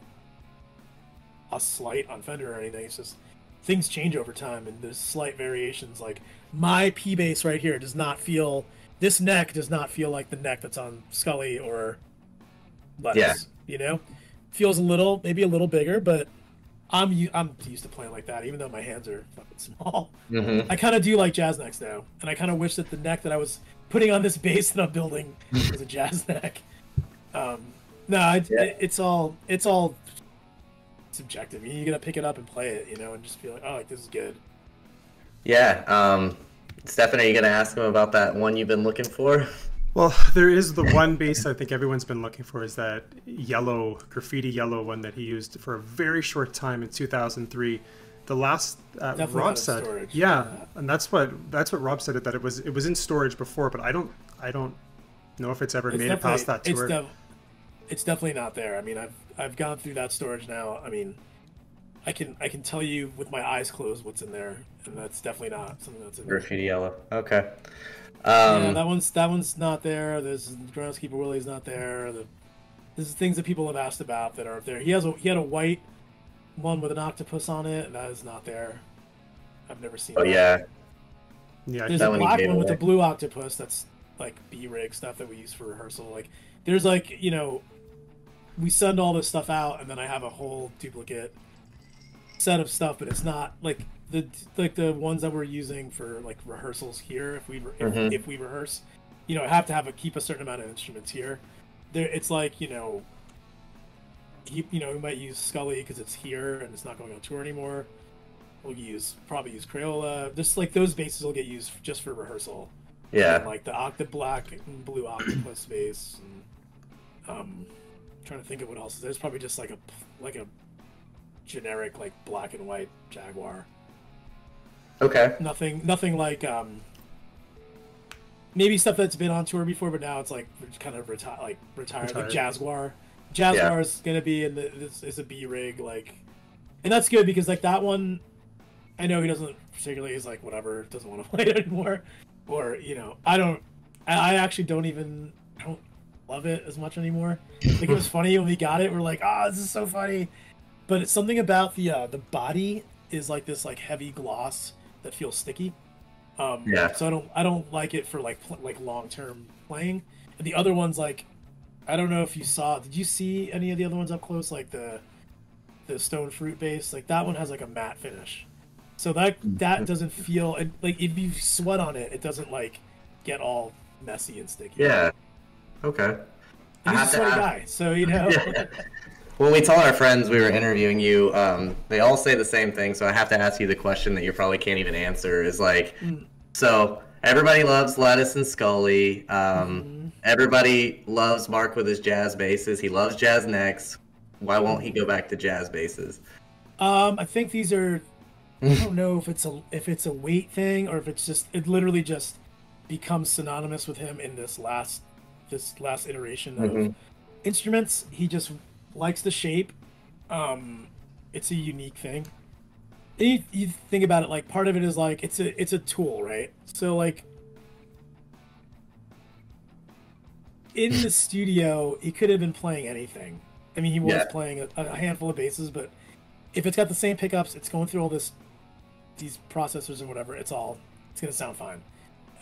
slight on Fender or anything. It's just things change over time, and there's slight variations. Like my P bass right here does not feel. This neck does not feel like the neck that's on Scully or Lettuce. Yeah. Feels maybe a little bigger, but I'm used to playing like that, even though my hands are fucking small. Mm-hmm. I kind of do like jazz necks though, and I kind of wish that the neck that I was putting on this bass that I'm building was a jazz neck. It's all subjective. You gotta pick it up and play it, and just feel like, oh, like this is good. Yeah. Stefan, are you gonna ask him about that one you've been looking for? Well, there is the one bass I think everyone's been looking for, is that yellow, graffiti yellow one that he used for a very short time in 2003. The last Rob said, and that's what Rob said, that it was in storage before, but I don't know if it's ever made it past that tour. It's definitely not there. I mean, I've gone through that storage now. I mean, I can tell you with my eyes closed what's in there, and that's definitely not something that's in there. Graffiti yellow. Okay. Yeah, that one's not there. There's Groundskeeper Willie's not there. This is things that people have asked about that aren't there. He had a white one with an octopus on it, and that is not there. I've never seen. Oh that. Yeah. There's a black one with a blue octopus. That's like B-rig stuff that we use for rehearsal. Like there's like we send all this stuff out, and then I have a whole duplicate set of stuff, but it's not like the ones that we're using for like rehearsals here. If we rehearse, I have to keep a certain amount of instruments here. It's like we might use Scully because it's here and it's not going on tour anymore. We'll probably use Crayola. Just like those basses will get used just for rehearsal. Yeah. And, like the black and blue octopus bass. And, trying to think of what else. There's probably just like a generic like black and white Jaguar. Okay. Nothing like maybe stuff that's been on tour before, but now it's like kind of retired. Like Jaguar. Jaguar is gonna be in this is a B rig, like, and that's good because like that one, I know he doesn't particularly is like whatever, doesn't want to play it anymore, or I actually don't love it as much anymore. Like it was funny when we got it, we're like, this is so funny, but it's something about the body is like this like heavy gloss that feels sticky. So I don't like it for like long term playing. And the other ones, like, I don't know if you saw. Did you see any of the other ones up close? Like the Stone Fruit bass, like that one has like a matte finish, so that doesn't feel like if you sweat on it, it doesn't like get all messy and sticky. Yeah. Okay. And he's a sweaty guy, so Yeah. When we told our friends we were interviewing you, they all say the same thing, so I have to ask you the question that you probably can't even answer, is like, so everybody loves Lettuce and Scully. Everybody loves Mark with his jazz basses. He loves jazz necks. Why won't he go back to jazz basses? I think these are, I don't know if it's a weight thing or if it literally just becomes synonymous with him in this last iteration of instruments. He just likes the shape. It's a unique thing. And you think about it, like part of it is like it's a tool, right? So like in the studio, he could have been playing anything. I mean, he was playing a handful of basses, but if it's got the same pickups, it's going through all these processors or whatever. It's gonna sound fine.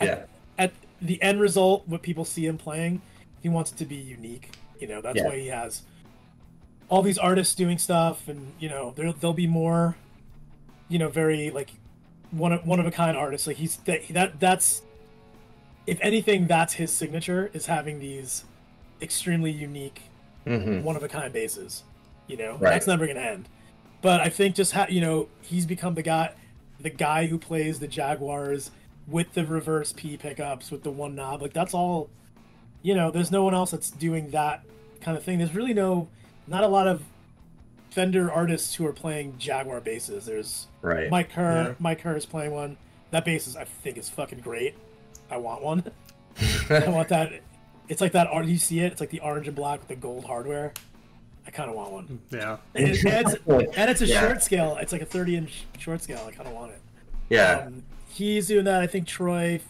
At the end result, what people see him playing, he wants it to be unique. That's why he has all these artists doing stuff, and there'll be more, very like one of a kind artists. Like that's if anything, that's his signature, is having these extremely unique, one of a kind basses. That's never gonna end. But I think just he's become the guy who plays the Jaguars with the reverse P pickups with the one knob. Like that's all you know, there's no one else that's doing that kind of thing. There's really not a lot of Fender artists who are playing Jaguar basses. There's Right. Mike Kerr. Yeah. Mike Kerr is playing one. That bass is, I think, is fucking great. I want one. I want that. It's like that. You see it? It's like the orange and black with the gold hardware. I kind of want one. Yeah. And it's a Yeah. short scale. It's like a 30-inch short scale. I kind of want it. Yeah. He's doing that. I think Troy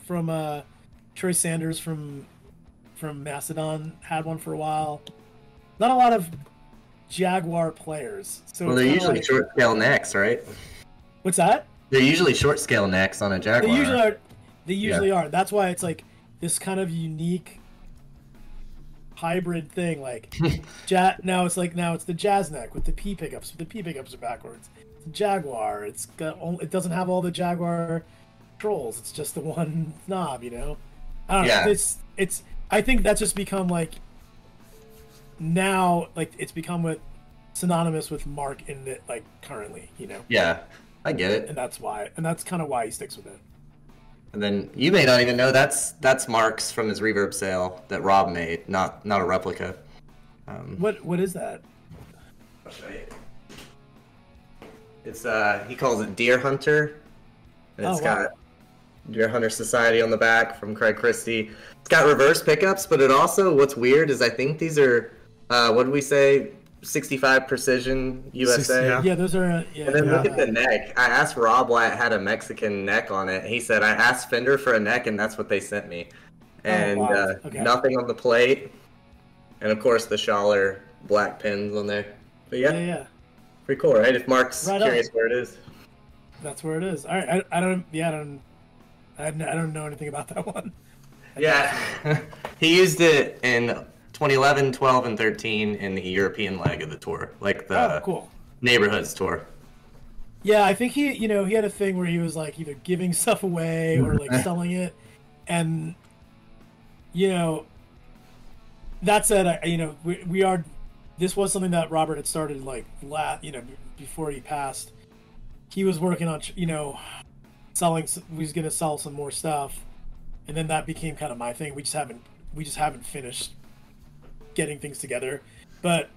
Sanders from Mastodon had one for a while. Not a lot of Jaguar players. So Well, they're it's kinda usually like, short scale necks, right? What's that? They're usually short scale necks on a Jaguar. They usually are. They usually are. That's why it's like this kind of unique hybrid thing. Like now it's the Jazz neck with the P pickups. The P pickups are backwards. It's a Jaguar. It doesn't have all the Jaguar controls. It's just the one knob. You know. I don't know. It's. I think that's just become like. Now, like it's become synonymous with Mark in it, like currently. You know. Yeah, I get it. And that's why. And that's kind of why he sticks with it. And then you may not even know that's Mark's from his reverb sale that Rob made, not a replica. What is that? I'll show you. It's he calls it Deer Hunter. And it's got Deer Hunter Society on the back from Craig Christie. It's got reverse pickups, but it also, what's weird is I think these are what did we say? 65 precision USA. Yeah, those are. Yeah, and then look at the neck. I asked Rob why it had a Mexican neck on it. He said I asked Fender for a neck, and that's what they sent me. And nothing on the plate, and of course the Schaller black pins on there. But yeah, pretty cool, right? If Mark's curious where it is, that's where it is. All right, I don't know anything about that one. Yeah, he used it in 2011, 12, and 13 in the European leg of the tour, like the Neighborhoods tour. Yeah, I think he had a thing where he was like either giving stuff away or like selling it, and that said, we are. This was something that Robert had started like before he passed. He was working on selling. We was gonna sell some more stuff, and then that became kind of my thing. We just haven't finished getting things together, but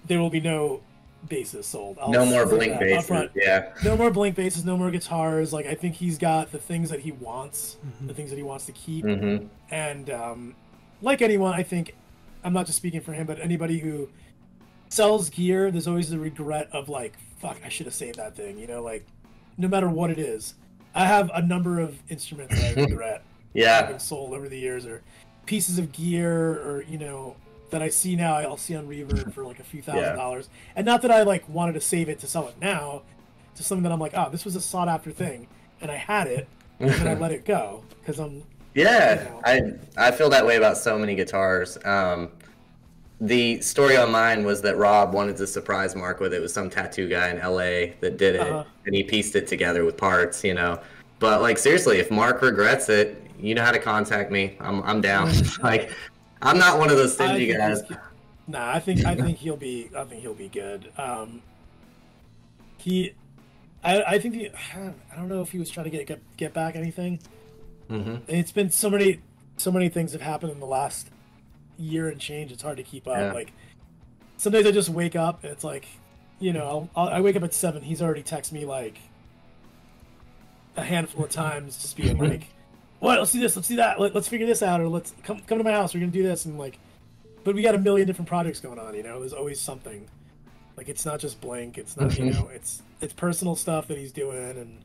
there will be no basses sold. No more Blink basses, yeah. No more Blink basses, no more guitars. Like I think he's got the things that he wants, the things that he wants to keep, and like anyone, I think, I'm not just speaking for him, but anybody who sells gear, there's always the regret of like, fuck, I should have saved that thing. Like no matter what it is. I have a number of instruments that I regret having sold over the years, or pieces of gear, or that I see now, I'll see on Reverb for like a few $1,000s. And not that I like wanted to save it to sell it now, just something that I'm like, oh, this was a sought after thing, and I had it, and then I let it go because I'm. Yeah, I feel that way about so many guitars. The story on mine was that Rob wanted to surprise Mark with it. It was some tattoo guy in LA that did it, and he pieced it together with parts, But like seriously, if Mark regrets it, you know how to contact me. I'm down. Like. I'm not one of those stingy guys. Nah, I think he'll be good. I think I don't know if he was trying to get back anything. It's been so many things have happened in the last year and change. It's hard to keep up. Like some days I just wake up and it's like, I wake up at 7. He's already texted me like a handful of times, just being like. What? Let's do this. Let's do that. Let's figure this out, or let's come to my house. We're gonna do this, and like, but we got a million different projects going on. There's always something. Like it's not just Blink. It's not. It's personal stuff that he's doing, and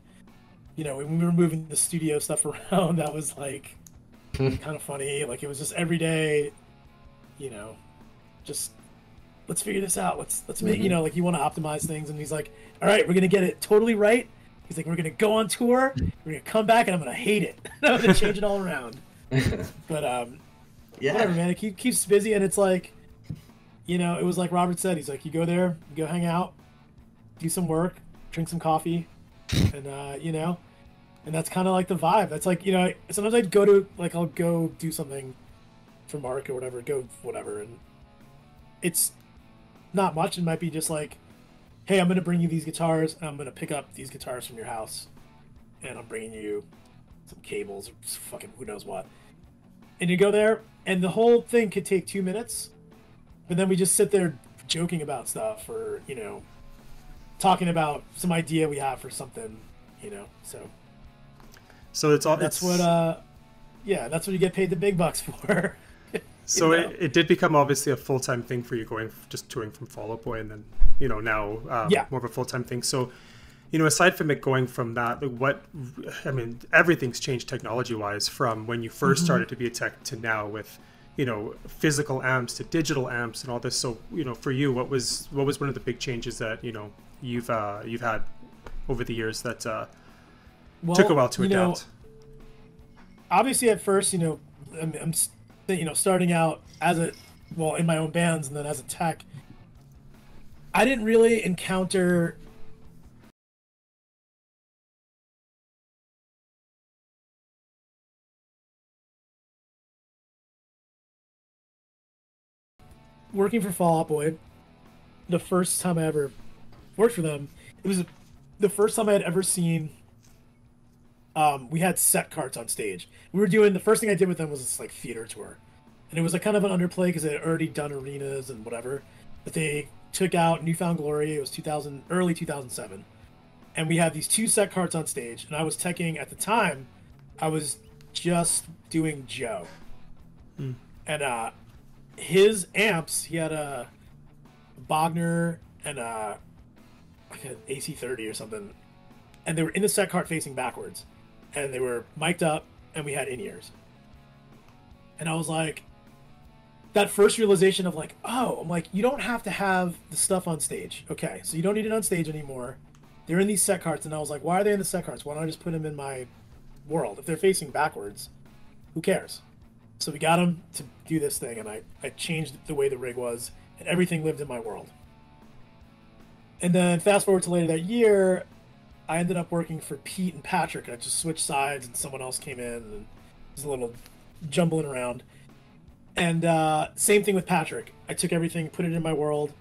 when we were moving the studio stuff around, that was like kind of funny. Like it was just every day. Just let's figure this out. Let's make like you want to optimize things, and he's like, all right, we're gonna get it totally right. He's like, we're going to go on tour, we're going to come back, and I'm going to hate it. I'm going to change it all around. But, whatever, man. It keeps busy, and it's like, it was like Robert said. He's like, you go there, you go hang out, do some work, drink some coffee, and, and that's kind of like the vibe. That's like, sometimes I'd go to, like, I'll go do something for Mark or whatever, and it's not much. It might be just like, hey, I'm going to bring you these guitars, and I'm going to pick up these guitars from your house, and I'm bringing you some cables or fucking who knows what. And you go there, and the whole thing could take 2 minutes, but then we just sit there joking about stuff, or talking about some idea we have for something, So it's all that's what that's what you get paid the big bucks for. So it did become obviously a full-time thing for you, just touring from Fall Out Boy, and then now more of a full-time thing. So aside from it going from that, everything's changed technology-wise from when you first started to be a tech to now, with physical amps to digital amps and all this. So for you, what was one of the big changes that you've had over the years that took a while to adapt? Obviously, at first, I'm starting out in my own bands, and then as a tech, I didn't really encounter working for Fall Out Boy. The first time I ever worked for them, it was the first time I had ever seen. We had set carts on stage. We were doing, the first thing I did with them was this like theater tour, and it was like kind of an underplay because they had already done arenas and whatever. But they took out Newfound Glory. It was early 2007, and we had these 2 set carts on stage. And I was teching at the time. I was just doing Joe, and his amps. He had a Bogner and like an AC30 or something, and they were in the set cart facing backwards. And they were mic'd up, and we had in-ears. And I was like, that first realization of like, oh, I'm like, you don't have to have the stuff on stage. Okay, so you don't need it on stage anymore. They're in these set carts, and I was like, why are they in the set carts? Why don't I just put them in my world? If they're facing backwards, who cares? So we got them to do this thing, and I changed the way the rig was, and everything lived in my world. And then fast forward to later that year, I ended up working for Pete and Patrick. I just switched sides, and someone else came in, and it was a little jumbling around. And same thing with Patrick. I took everything, put it in my world,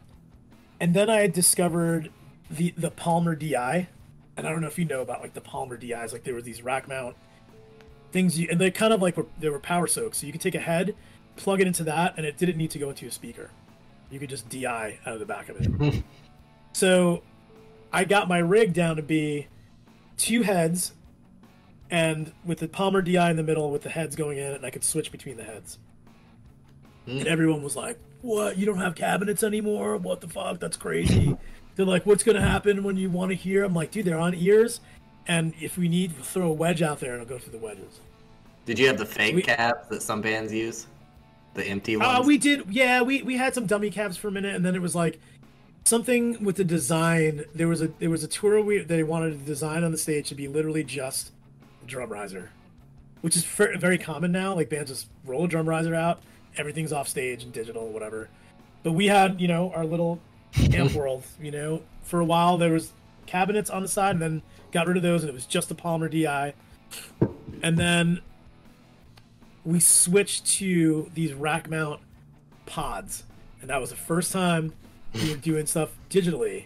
and then I discovered the Palmer DI. And I don't know if you know about like the Palmer DIs. Like, there were these rack mount things, and they kind of like they were power soaked. So you could take a head, plug it into that, and it didn't need to go into a speaker. You could just DI out of the back of it. So I got my rig down to be 2 heads, and with the Palmer DI in the middle with the heads going in, and I could switch between the heads. And everyone was like, what? You don't have cabinets anymore? What the fuck? That's crazy. They're like, what's going to happen when you want to hear? I'm like, dude, they're on ears, and if we need, we'll throw a wedge out there, and it'll go through the wedges. Did you have the fake cabs that some bands use? The empty ones? We did. Yeah, we had some dummy cabs for a minute, and then it was like, something with the design. There was a tour they wanted to design on the stage to be literally just a drum riser, which is very common now. Like, bands just roll a drum riser out, everything's off stage and digital, whatever. But we had our little amp world. For a while there was cabinets on the side, and then got rid of those, and it was just a Palmer DI. And then we switched to these rack mount pods, and that was the first time we were doing stuff digitally,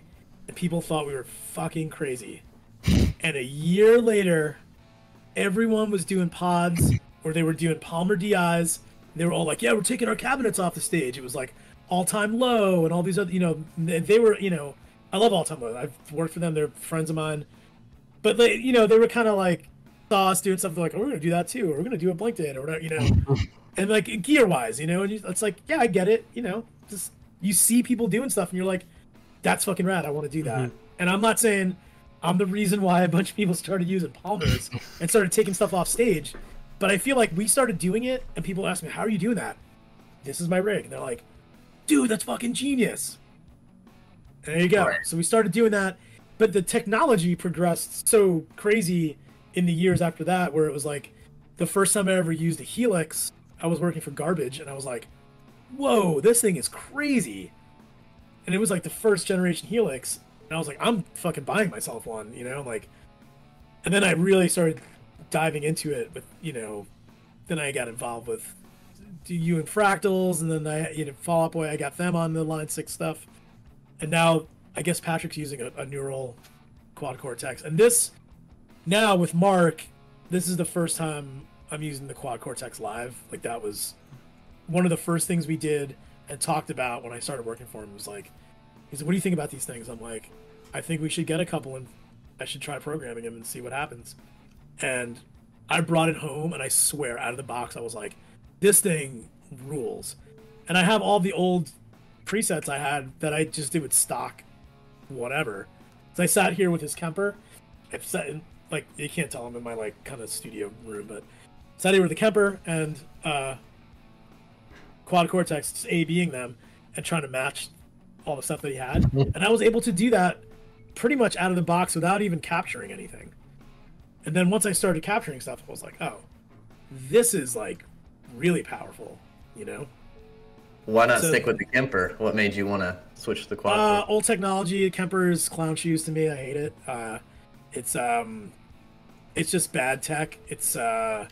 and people thought we were fucking crazy. And a year later, everyone was doing pods, or they were doing Palmer DIs. They were all like, yeah, we're taking our cabinets off the stage. It was like All Time Low and all these other, they were, I love All Time Low. I've worked for them. They're friends of mine. But they were kind of like, saw us doing something like, oh, we're going to do that too, or we're going to do what Blink did, or whatever, And like, gear-wise, and it's like, yeah, I get it, just, you see people doing stuff, and you're like, that's fucking rad. I want to do that. And I'm not saying I'm the reason why a bunch of people started using Palmers and started taking stuff off stage, but I feel like we started doing it, and people ask me, how are you doing that? This is my rig. And they're like, dude, that's fucking genius. And there you go. Right. So we started doing that, but the technology progressed so crazy in the years after that, where it was like, the first time I ever used a Helix, I was working for Garbage, and I was like, whoa, this thing is crazy. And it was like the first generation Helix, and I was like, I'm fucking buying myself one, like, and then I really started diving into it with, then I got involved with you and Fractals, and then I, Fall Out Boy, I got them on the Line 6 stuff, and now I guess Patrick's using a neural quad cortex, and this, now with Mark, this is the first time I'm using the Quad Cortex Live. Like that was one of the first things we did and talked about when I started working for him. Was like, he said, "What do you think about these things?" I'm like, "I think we should get a couple and I should try programming them and see what happens." And I brought it home, and I swear, out of the box, I was like, "This thing rules." And I have all the old presets I had that I just did with stock, whatever. So I sat here with his Kemper. I sat in, like, you can't tell I'm in my like kind of studio room, but sat here with the Kemper and Quad Cortex, just A/Bing them and trying to match all the stuff that he had. And I was able to do that pretty much out of the box without even capturing anything. And then once I started capturing stuff, I was like, oh, this is like really powerful, you know? Why not stick with the Kemper? What made you want to switch to the Quad? Old technology. Kemper's clown shoes to me. I hate it. It's just bad tech. It's the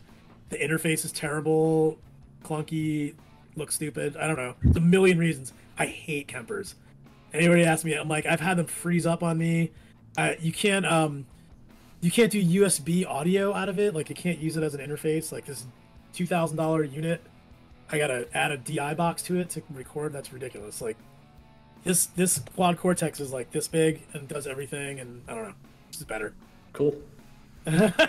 interface is terrible, clunky, looks stupid. I don't know. There's a million reasons. I hate Kempers. Anybody asks me, I'm like, I've had them freeze up on me. You can't do USB audio out of it. Like, you can't use it as an interface. Like this $2,000 unit, I gotta add a DI box to it to record. That's ridiculous. Like this Quad Cortex is like this big and does everything, and I don't know, this is better. Cool. I'm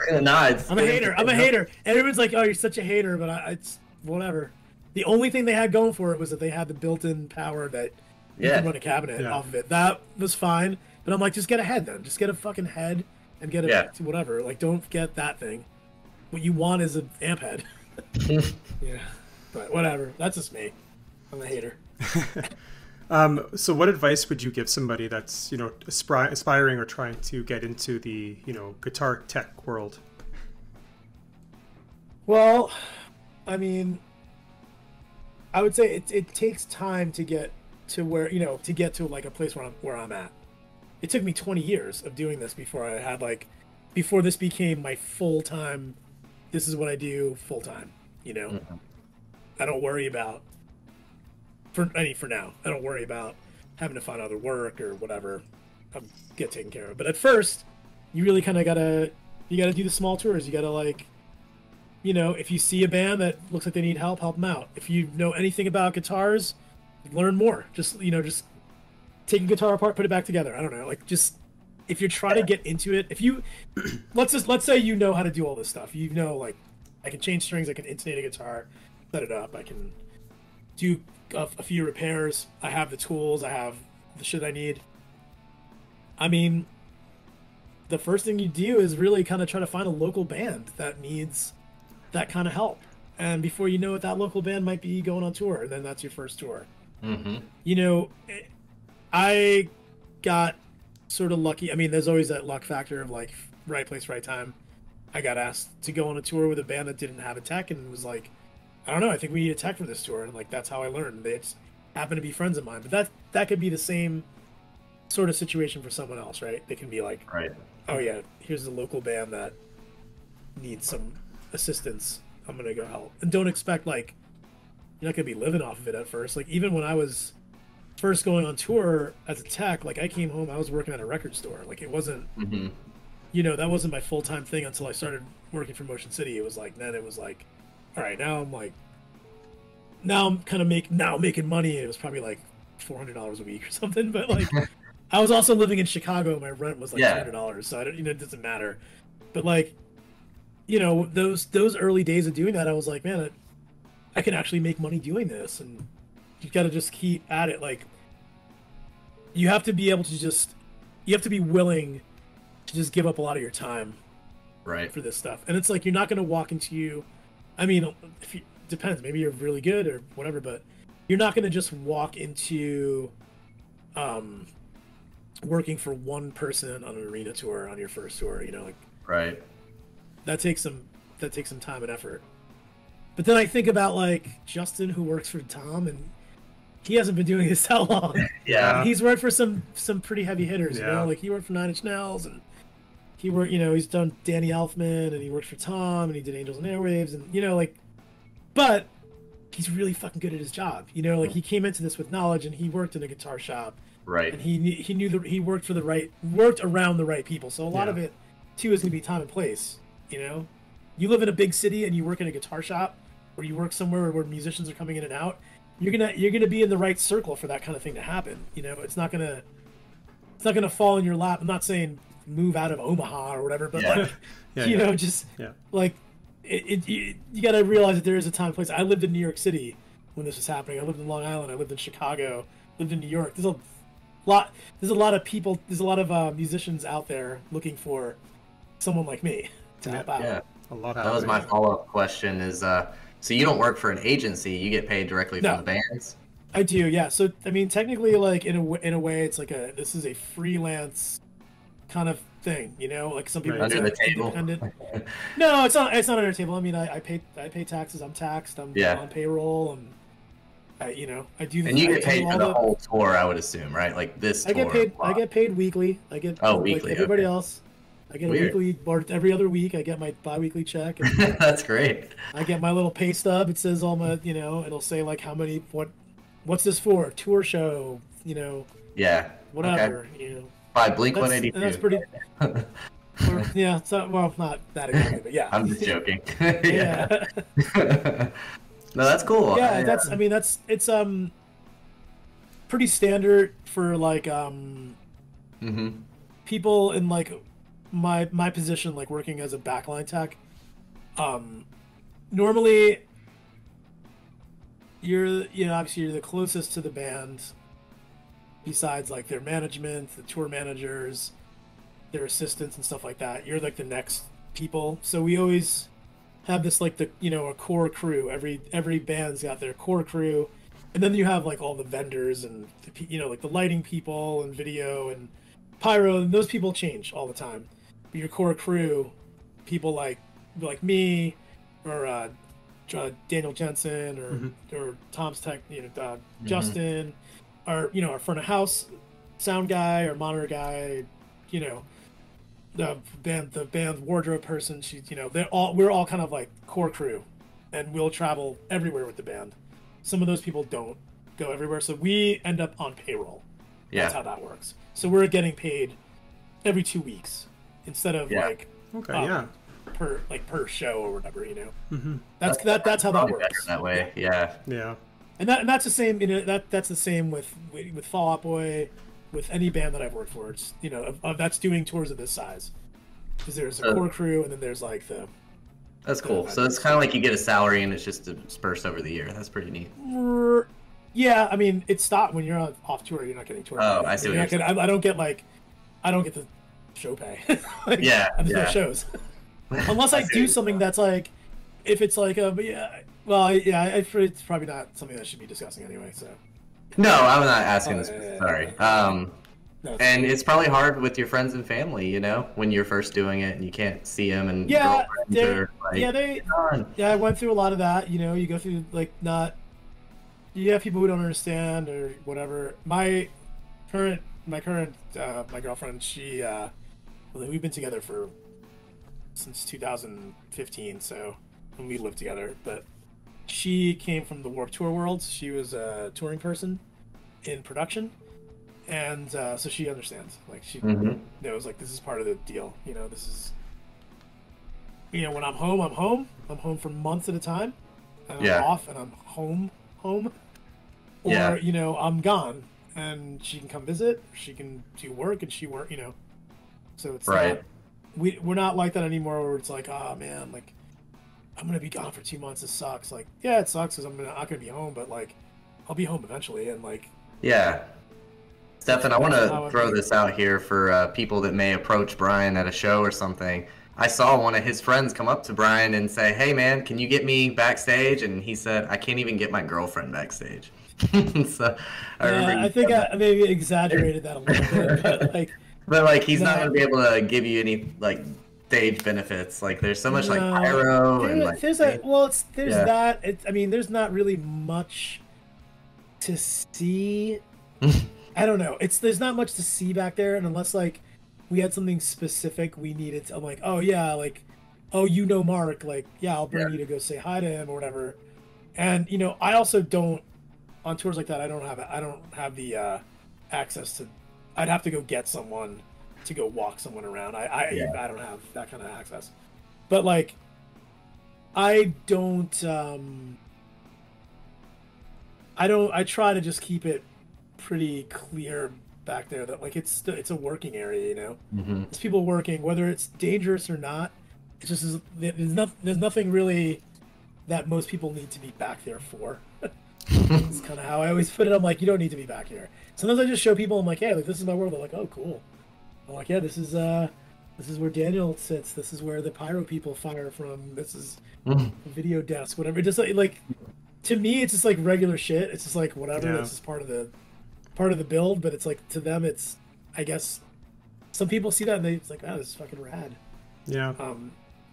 a hater. Everyone's like, "Oh, you're such a hater," but it's whatever. The only thing they had going for it was that they had the built-in power that you can run a cabinet off of it. That was fine, but I'm like, just get a head then. Just get a fucking head and get a whatever. Like, don't get that thing. What you want is an amp head. Yeah, but whatever. That's just me. I'm a hater. So what advice would you give somebody that's, you know, aspiring or trying to get into the, you know, guitar tech world? Well, I mean, I would say it takes time to get to where, you know, to get to like a place where I'm at. It took me 20 years of doing this before I had before this became my full-time, this is what I do full-time, you know? Mm-hmm. I don't worry about, for now, I don't worry about having to find other work or whatever. I'll get taken care of. But at first, you really kind of gotta do the small tours. You gotta, like, you know, if you see a band that looks like they need help them out. If you know anything about guitars, learn more. Just, you know, just take a guitar apart, put it back together. I don't know, like, just, if you're trying to get into it, if you, let's say you know how to do all this stuff. You know, like, I can change strings, I can intonate a guitar, set it up, I can do a few repairs, I have the tools, I have the shit I need. I mean, the first thing you do is really kind of try to find a local band that needs that kind of help. And before you know it, that local band might be going on tour, and then that's your first tour. Mm-hmm. You know, I got sort of lucky. I mean, there's always that luck factor of, like, right place, right time. I got asked to go on a tour with a band that didn't have a tech, and was like, I don't know, I think we need a tech for this tour. And, like, that's how I learned. They just happen to be friends of mine. But that could be the same sort of situation for someone else, right? They can be like, right, oh yeah, here's a local band that needs some assistance, I'm gonna go help. And don't expect, like, you're not gonna be living off of it at first. Like, even when I was first going on tour as a tech, like, I came home, I was working at a record store. Like, it wasn't, mm-hmm. you know, that wasn't my full-time thing until I started working for Motion City. It was like, then it was like, all right, now I'm kind of making money. It was probably like $400 a week or something, but, like, I was also living in Chicago. My rent was like $200, so I don't, you know, it doesn't matter. But, like, you know, those early days of doing that, I was like, man, I can actually make money doing this. And you got to just keep at it. Like, you have to be able to you have to be willing to just give up a lot of your time, right, for this stuff. And it's like, you're not going to walk into, I mean, depends, maybe you're really good or whatever, but you're not going to just walk into working for one person on an arena tour on your first tour, you know, like, right. That takes some time and effort. But then I think about, like, Justin, who works for Tom, and he hasn't been doing this that long. Yeah. He's worked for some pretty heavy hitters, you know, like, he worked for Nine Inch Nails, and he worked, you know, he's done Danny Elfman, and he worked for Tom, and he did Angels and Airwaves, and, you know, like, but he's really fucking good at his job, you know, like, he came into this with knowledge, and he worked in a guitar shop, right, and he knew he worked around the right people, so a lot of it too is gonna be time and place, you know. you live in a big city and you work in a guitar shop, or you work somewhere where musicians are coming in and out, you're gonna be in the right circle for that kind of thing to happen. You know, it's not gonna fall in your lap. I'm not saying move out of Omaha or whatever, but like, you know, just like you got to realize that there is a time and place. I lived in New York City when this was happening. I lived in Long Island. I lived in Chicago. Lived in New York. There's a lot of people. There's a lot of musicians out there looking for someone like me to help out. Yeah, A lot. that was my follow-up question. Is so you don't work for an agency? You get paid directly from the bands? I do. Yeah. So I mean, technically, like in a way, it's like this is a freelance kind of thing, you know, like some people under the table. No, it's not under the table. I mean, I pay taxes. I'm taxed. I'm on payroll. You know, I do. And you get paid for the whole tour, I would assume, right? Like this tour. I get paid weekly. I get weekly. Like everybody else. I get a weekly, or every other week. I get my bi-weekly check. And that's great. I get my little pay stub. It says all my, you know, it'll say like how many, what's this for? Tour show, you know. Yeah. Whatever, you know. By Blink-182. That's pretty. Yeah. So not that exactly, but yeah. I'm just joking. Yeah. No, that's cool. Yeah, it's pretty standard for like people in like my position, like working as a backline tech. Normally obviously you're the closest to the band besides like their management, the tour managers, their assistants and stuff like that. You're like the next people. So we always have this like a core crew. Every band's got their core crew, and then you have like all the vendors and like the lighting people and video and pyro, and those people change all the time. But your core crew, people like me, or Daniel Jensen, or Tom's tech, Justin, or our front of house sound guy or monitor guy, the band wardrobe person. We're all kind of like core crew, and we'll travel everywhere with the band. Some of those people don't go everywhere, so we end up on payroll. Yeah. That's how that works. So we're getting paid every 2 weeks instead of per show or whatever. That's how that works. That way, yeah. And that's the same. That's the same with Fall Out Boy. With any band that I've worked for, it's that's doing tours of this size, because there's a core crew and then there's like the. That's cool. So it's kind of like you get a salary and it's just dispersed over the year. That's pretty neat. Yeah, I mean it's stopped when you're off tour. You're not getting tour. Oh, I see. I don't get the show pay. There's no shows unless I do something that's like, if it's like it's probably not something that should be discussing anyway. So. No, I'm not asking this. Sorry. And it's probably hard with your friends and family, when you're first doing it and you can't see them and I went through a lot of that. You go through you have people who don't understand or whatever. My girlfriend, we've been together since 2015, so when we lived together, but. She came from the Warped Tour world. She was a touring person in production, and so she understands. Like she knows, like this is part of the deal. This is, when I'm home, I'm home. I'm home for months at a time, and I'm off, and I'm home. Or I'm gone, and she can come visit. Or she can do work, and she work. So it's right. We're not like that anymore. Where it's like, oh man, like. I'm gonna be gone for 2 months. It sucks. Like, yeah, it sucks because I'm not gonna be home, but like, I'll be home eventually. And like, yeah, Stefan, I want to throw this out here for people that may approach Brian at a show or something. I saw one of his friends come up to Brian and say, "Hey, man, can you get me backstage?" And he said, "I can't even get my girlfriend backstage." So I think I maybe exaggerated that a little bit, but like, he's not gonna be able to give you any like. Stage benefits, like there's so much like pyro and like there's that. There's not really much to see. I don't know. There's not much to see back there, and unless like we had something specific we needed to, I'm like, oh yeah, like, oh Mark, like yeah, I'll bring you to go say hi to him or whatever. And I also don't, on tours like that, I don't have the access to. I'd have to go get someone. To go walk someone around. I don't have that kind of access. But like I don't. I try to just keep it pretty clear back there that like it's a working area, you know. It's people working, whether it's dangerous or not. It's just there's nothing really that most people need to be back there for. It's kind of how I always put it. I'm like, you don't need to be back here. Sometimes I just show people. I'm like, hey, like this is my world. They're like, oh, cool. I'm like, yeah, this is where Daniel sits. This is where the pyro people fire from. This is a video desk, whatever. Just like to me, it's just like regular shit. It's just like whatever. Yeah. It's just part of the build. But it's like to them, it's I guess some people see that and it's like, oh, this is fucking rad. Yeah.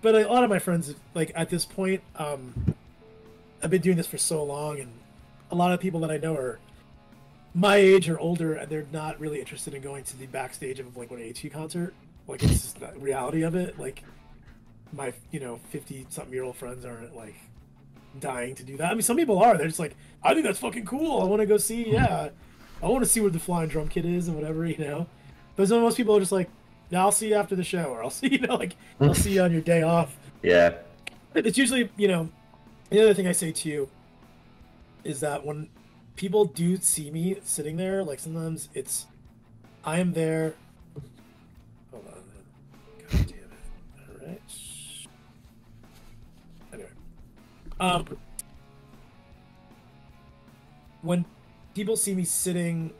But a lot of my friends, like at this point, I've been doing this for so long, and a lot of people that I know are my age or older, and they're not really interested in going to the backstage of a Blink-182 concert. Like it's just the reality of it. Like my 50-something-year-old friends aren't like dying to do that. I mean, some people are. They're just like, I think that's fucking cool. I want to go see. Yeah, I want to see where the flying drum kit is and whatever, you know. But most people are just like, no, I'll see you after the show, or I'll see I'll see you on your day off. Yeah. It's usually, the other thing I say to you is that when people do see me sitting there, like sometimes I am there. Hold on. God damn it. All right. Anyway. When people see me sitting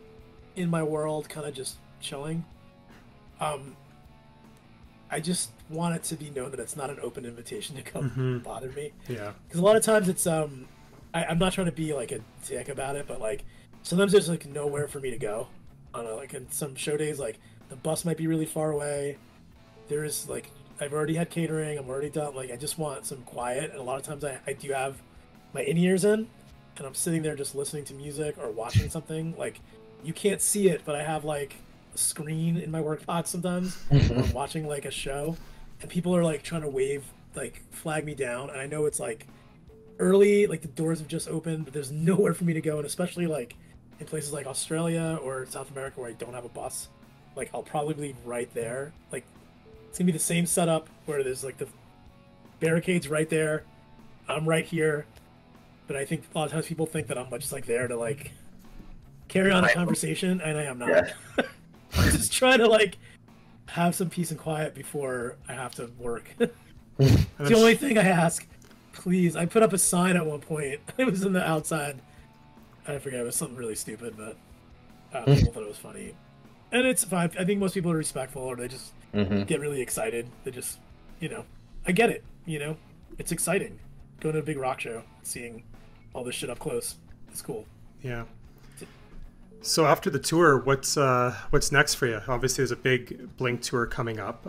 in my world, kind of just chilling, I just want it to be known that it's not an open invitation to come bother me. Yeah. Because a lot of times it's I'm not trying to be like a dick about it, but like sometimes there's like nowhere for me to go. Like in some show days, like the bus might be really far away. There's like I've already had catering. I'm already done. Like I just want some quiet. And a lot of times I do have my in-ears in, and I'm sitting there just listening to music or watching something. Like you can't see it, but I have like a screen in my work box sometimes. I'm watching like a show, and people are like trying to flag me down, and I know it's like early, like the doors have just opened, but there's nowhere for me to go. And especially like in places like Australia or South America where I don't have a bus, like I'll probably be right there. Like it's gonna be the same setup where there's like the barricades right there, I'm right here, but I think a lot of times people think that I'm just like there to like carry on a conversation, and I am not. Yeah. I'm just trying to like have some peace and quiet before I have to work. It's the only thing I ask. Please, I put up a sign at one point. It was in the outside. I forget, it was something really stupid, but people thought it was funny. And it's fine. I think most people are respectful, or they just get really excited. They just, I get it, It's exciting. Going to a big rock show, seeing all this shit up close. It's cool. Yeah. So after the tour, what's next for you? Obviously, there's a big Blink tour coming up,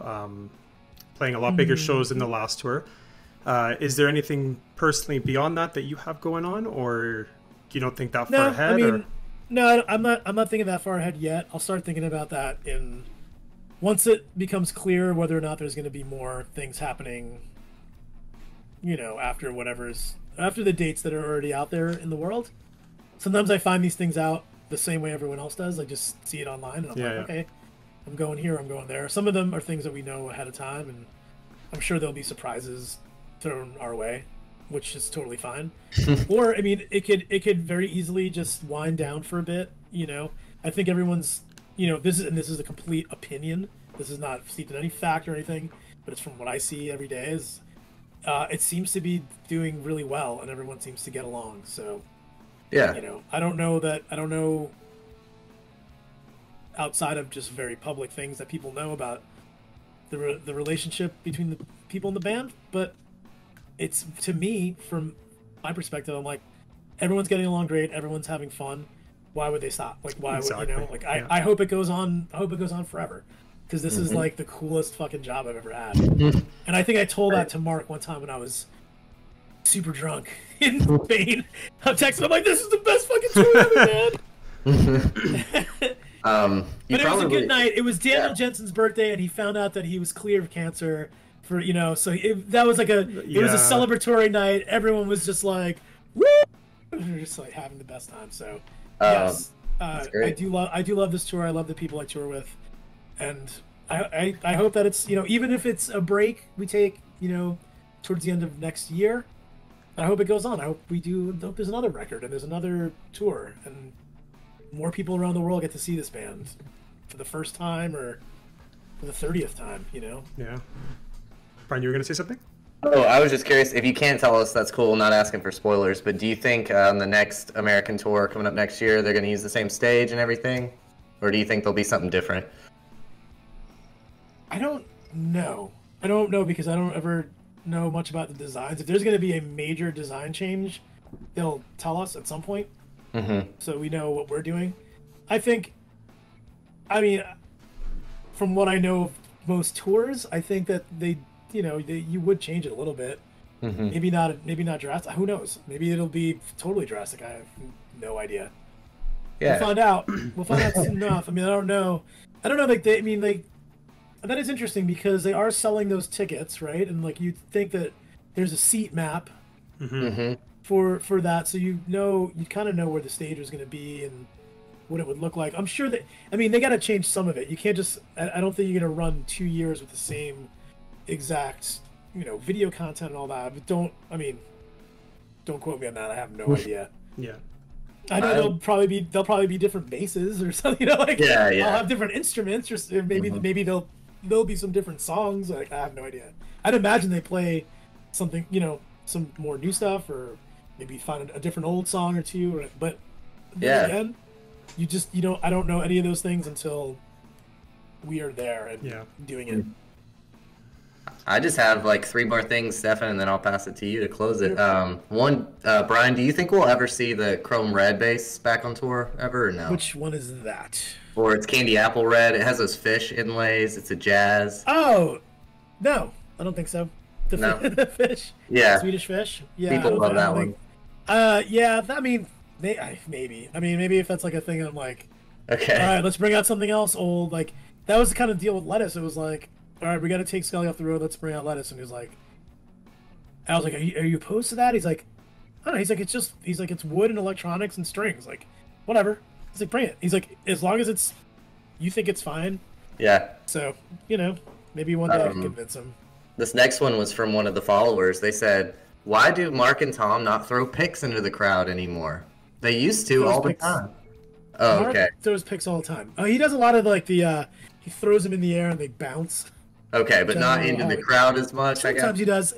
playing a lot bigger shows than the last tour. Is there anything personally beyond that you have going on, or you don't think that far ahead? I mean, no, I'm not thinking that far ahead yet. I'll start thinking about that once it becomes clear whether or not there's going to be more things happening. After the dates that are already out there in the world. Sometimes I find these things out the same way everyone else does. I just see it online, and I'm okay, I'm going here, I'm going there. Some of them are things that we know ahead of time, and I'm sure there'll be surprises thrown our way, which is totally fine. Or I mean, it could very easily just wind down for a bit. I think everyone's this is a complete opinion. This is not steeped in any fact or anything, but it's from what I see every day. Is it seems to be doing really well, and everyone seems to get along. So yeah, I don't know outside of just very public things that people know about the relationship between the people in the band, but it's, to me, from my perspective, I'm like, everyone's getting along great, everyone's having fun. Why would they stop? Like, why exactly. would I hope it goes on. I hope it goes on forever, because this is like the coolest fucking job I've ever had. And I think I told that to Mark one time when I was super drunk in Spain. I'm texting. I'm like, this is the best fucking tour ever, man. But it was a good night. It was Daniel Jensen's birthday, and he found out that he was clear of cancer. So that was like it was a celebratory night. Everyone was just like, woo! We were just like having the best time. So yes, I do love this tour. I love the people I tour with, and I hope that it's even if it's a break we take towards the end of next year. I hope it goes on. I hope there's another record and there's another tour and more people around the world get to see this band for the first time or for the 30th time, you know? Yeah. Brian, you were going to say something? Oh, I was just curious. If you can't tell us, that's cool. Not asking for spoilers, but do you think on the next American tour coming up next year, they're going to use the same stage and everything? Or do you think there'll be something different? I don't know. I don't know because I don't ever know much about the designs. If there's going to be a major design change, they'll tell us at some point. So we know what we're doing. I mean, from what I know of most tours, I think that you would change it a little bit. Maybe not drastic. Who knows? Maybe it'll be totally drastic. I have no idea. Yeah. We'll find out. We'll find out soon enough. I mean, I don't know. That is interesting because they are selling those tickets, right? And like you think that there's a seat map for that, so you kind of know where the stage is going to be and what it would look like. I'm sure that they got to change some of it. You can't just. I don't think you're going to run 2 years with the same exact video content and all that. But don't quote me on that. I have no idea. Yeah. I know there'll probably be different basses or something. I'll have different instruments, or maybe there'll be some different songs. Like I have no idea. I'd imagine they play something, some more new stuff, or maybe find a different old song or two. But again, I don't know any of those things until we are there and doing it. I just have like 3 more things, Stefan, and then I'll pass it to you to close it. One, Brian, do you think we'll ever see the Chrome Red bass back on tour ever, or no? Which one is that? Or it's Candy Apple Red. It has those fish inlays. It's a jazz. Oh, no, I don't think so. The fish. Yeah. Swedish fish. Yeah. People love that one. Yeah. Maybe. Maybe if that's like a thing, I'm like, okay. All right, let's bring out something else old. Like that was the kind of deal with Lettuce. It was like, all right, we got to take Scully off the road. Let's bring out Lettuce. And he was like, I was like, are you opposed to that? He's like, I don't know. He's like, it's wood and electronics and strings. Like, whatever. He's like, bring it. He's like, as long as you think it's fine. Yeah. So, maybe one day I can convince him. This next one was from one of the followers. They said, why do Mark and Tom not throw picks into the crowd anymore? They used to all the time. Oh, Mark okay. throws picks all the time. Oh, he does a lot of like he throws them in the air and they bounce. Okay, but not into the crowd as much, Sometimes I guess. he does.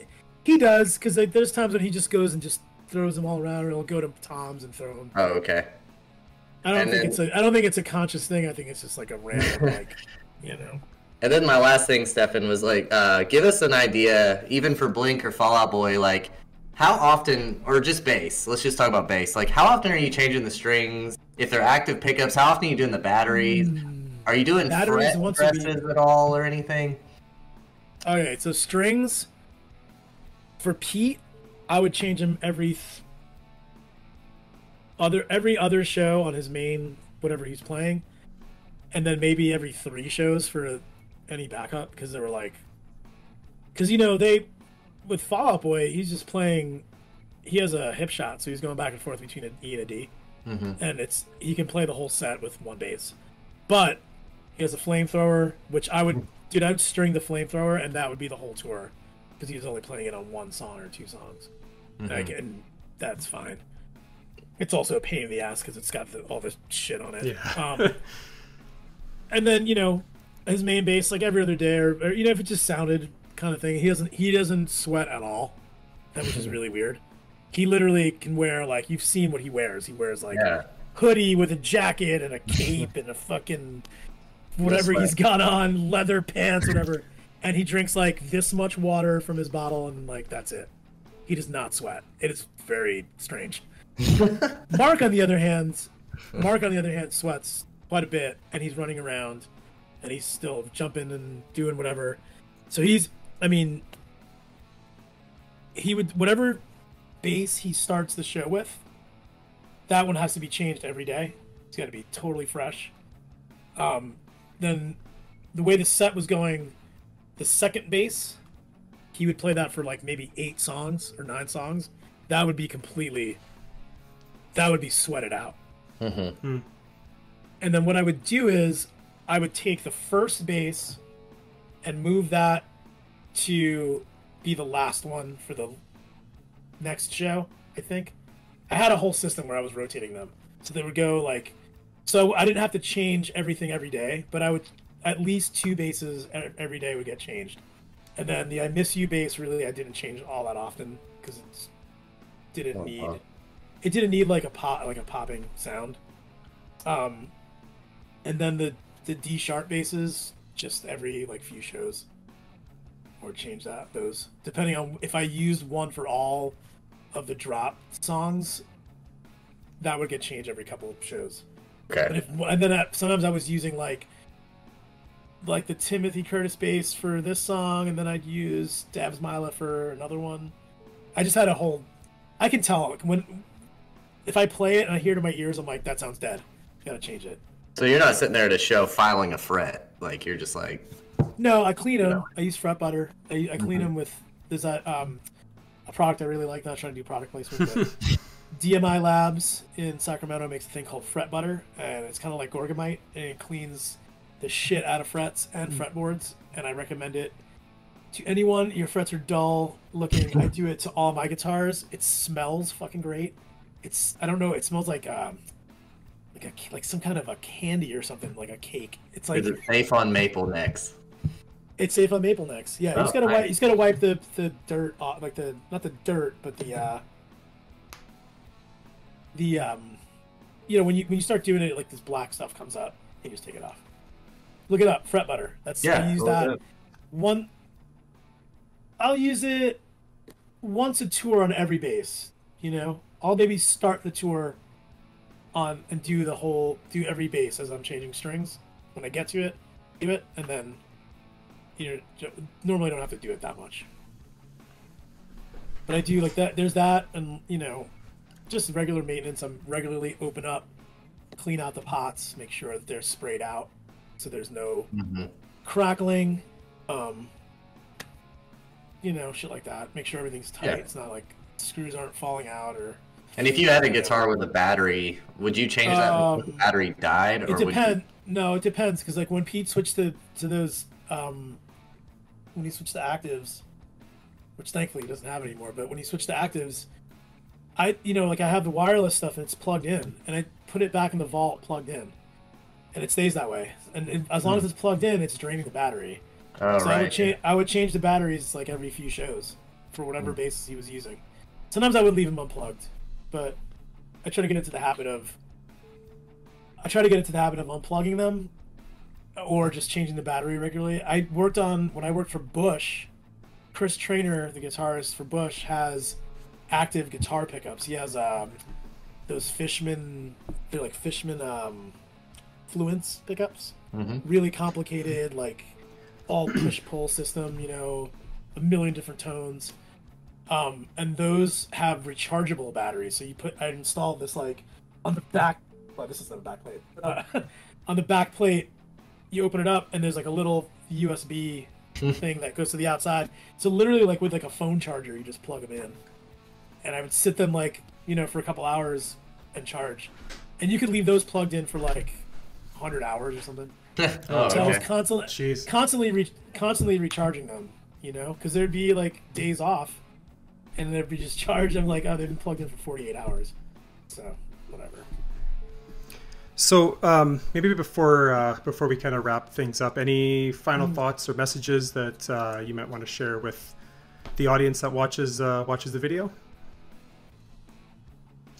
He does, because there's times when he just goes and just throws them all around, or he'll go to Tom's and throw them. Oh, okay. I don't think it's a conscious thing. I think it's just like a random, And then my last thing, Stefan, was like, give us an idea, even for Blink or Fall Out Boy, like, how often, or just bass, let's just talk about bass, like, how often are you changing the strings? If they're active pickups, how often are you doing the batteries? Are you doing batteries fret presses at all or anything? Okay, so strings, for Pete, I would change him every other show on his main, whatever he's playing, and then maybe every 3 shows for any backup, because they were like, because with Fall Out Boy, he's just playing, he has a hip shot, so he's going back and forth between an E and a D, and he can play the whole set with one bass, but he has a flamethrower, which I'd string the flamethrower, and that would be the whole tour, because he's only playing it on 1 song or 2 songs. And that's fine. It's also a pain in the ass because it's got all this shit on it. Yeah. And then his main bass, like every other day, or if it just sounded kind of thing, he doesn't sweat at all, which is really weird. He literally can wear, like, you've seen what he wears. He wears like a hoodie with a jacket and a cape and a fucking whatever he's got on, leather pants, whatever, and he drinks like this much water from his bottle, and like that's it. He does not sweat. It is very strange. Mark on the other hand sweats quite a bit, and he's running around, and he's still jumping and doing whatever. So he would, whatever bass he starts the show with, that one has to be changed every day. It's got to be totally fresh. Then the way the set was going, the second bass, he would play that for like maybe 8 songs or 9 songs. That would be sweated out. And then what I would do is I would take the first bass and move that to be the last one for the next show, I think. I had a whole system where I was rotating them. So they would go like, so I didn't have to change everything every day, but I would, at least 2 basses every day would get changed. And then the I Miss You bass, really, I didn't change all that often because it didn't need like a popping sound. And then the D sharp basses, just every like few shows, or change those depending on if I used one for all of the drop songs, that would get changed every couple of shows. Okay. And then sometimes I was using like the Timothy Curtis bass for this song, and then I'd use Dabs Mila for another one. I just had a whole. I can tell if I play it and I hear it in my ears, I'm like, that sounds dead. Gotta change it. So you're not sitting there at a show filing a fret, like you're just like. No, I clean them. I use fret butter. I clean them with a product I really like. Not trying to do product placement, but DMI Labs in Sacramento makes a thing called fret butter, and it's kind of like Gorgamite, and it cleans the shit out of frets and fretboards, and I recommend it to anyone. Your frets are dull looking. I do it to all my guitars. It smells fucking great. I don't know. It smells like some kind of a candy or something, like a cake. It's like. Is it safe on maple necks? It's safe on maple necks. Yeah, he's gotta wipe the dirt off, like not the dirt, but when you start doing it, like this black stuff comes up, you just take it off. Look it up, fret butter. I use that one. I'll use it once a tour on every bass. I'll maybe start the tour on and do every bass as I'm changing strings. When I get to it, do it, and then normally I don't have to do it that much. But I do like that. There's that, and just regular maintenance. I'm regularly open up, clean out the pots, make sure that they're sprayed out, so there's no crackling. Shit like that. Make sure everything's tight. Yeah. It's not like screws aren't falling out or. And if you had a guitar with a battery, would you change that if the battery died? Or it depends. No, it depends, because like when Pete switched to those, when he switched to actives, which thankfully he doesn't have anymore, but when he switched to actives, I have the wireless stuff and it's plugged in, and I put it back in the vault plugged in, and it stays that way. And as long as it's plugged in, it's draining the battery. Oh, so right. I would change the batteries like every few shows for whatever basses he was using. Sometimes I would leave them unplugged, but I try to get into the habit of unplugging them or just changing the battery regularly. When I worked for Bush, Chris Trainer, the guitarist for Bush, has active guitar pickups. He has those Fishman, they're like Fishman Fluence pickups. Really complicated, like all push-pull system, a million different tones. And those have rechargeable batteries. So I installed this like on the back. Well, this is not a back plate. On the back plate, you open it up and there's like a little USB thing that goes to the outside. So literally, like with like a phone charger, you just plug them in. And I would sit them like for a couple hours and charge. And you could leave those plugged in for like 100 hours or something. So I was constantly recharging them. Because there'd be like days off. And they'd be just charged. I'm like, oh, they've been plugged in for 48 hours. So, whatever. So, maybe before we kind of wrap things up, any final thoughts or messages that you might want to share with the audience that watches the video?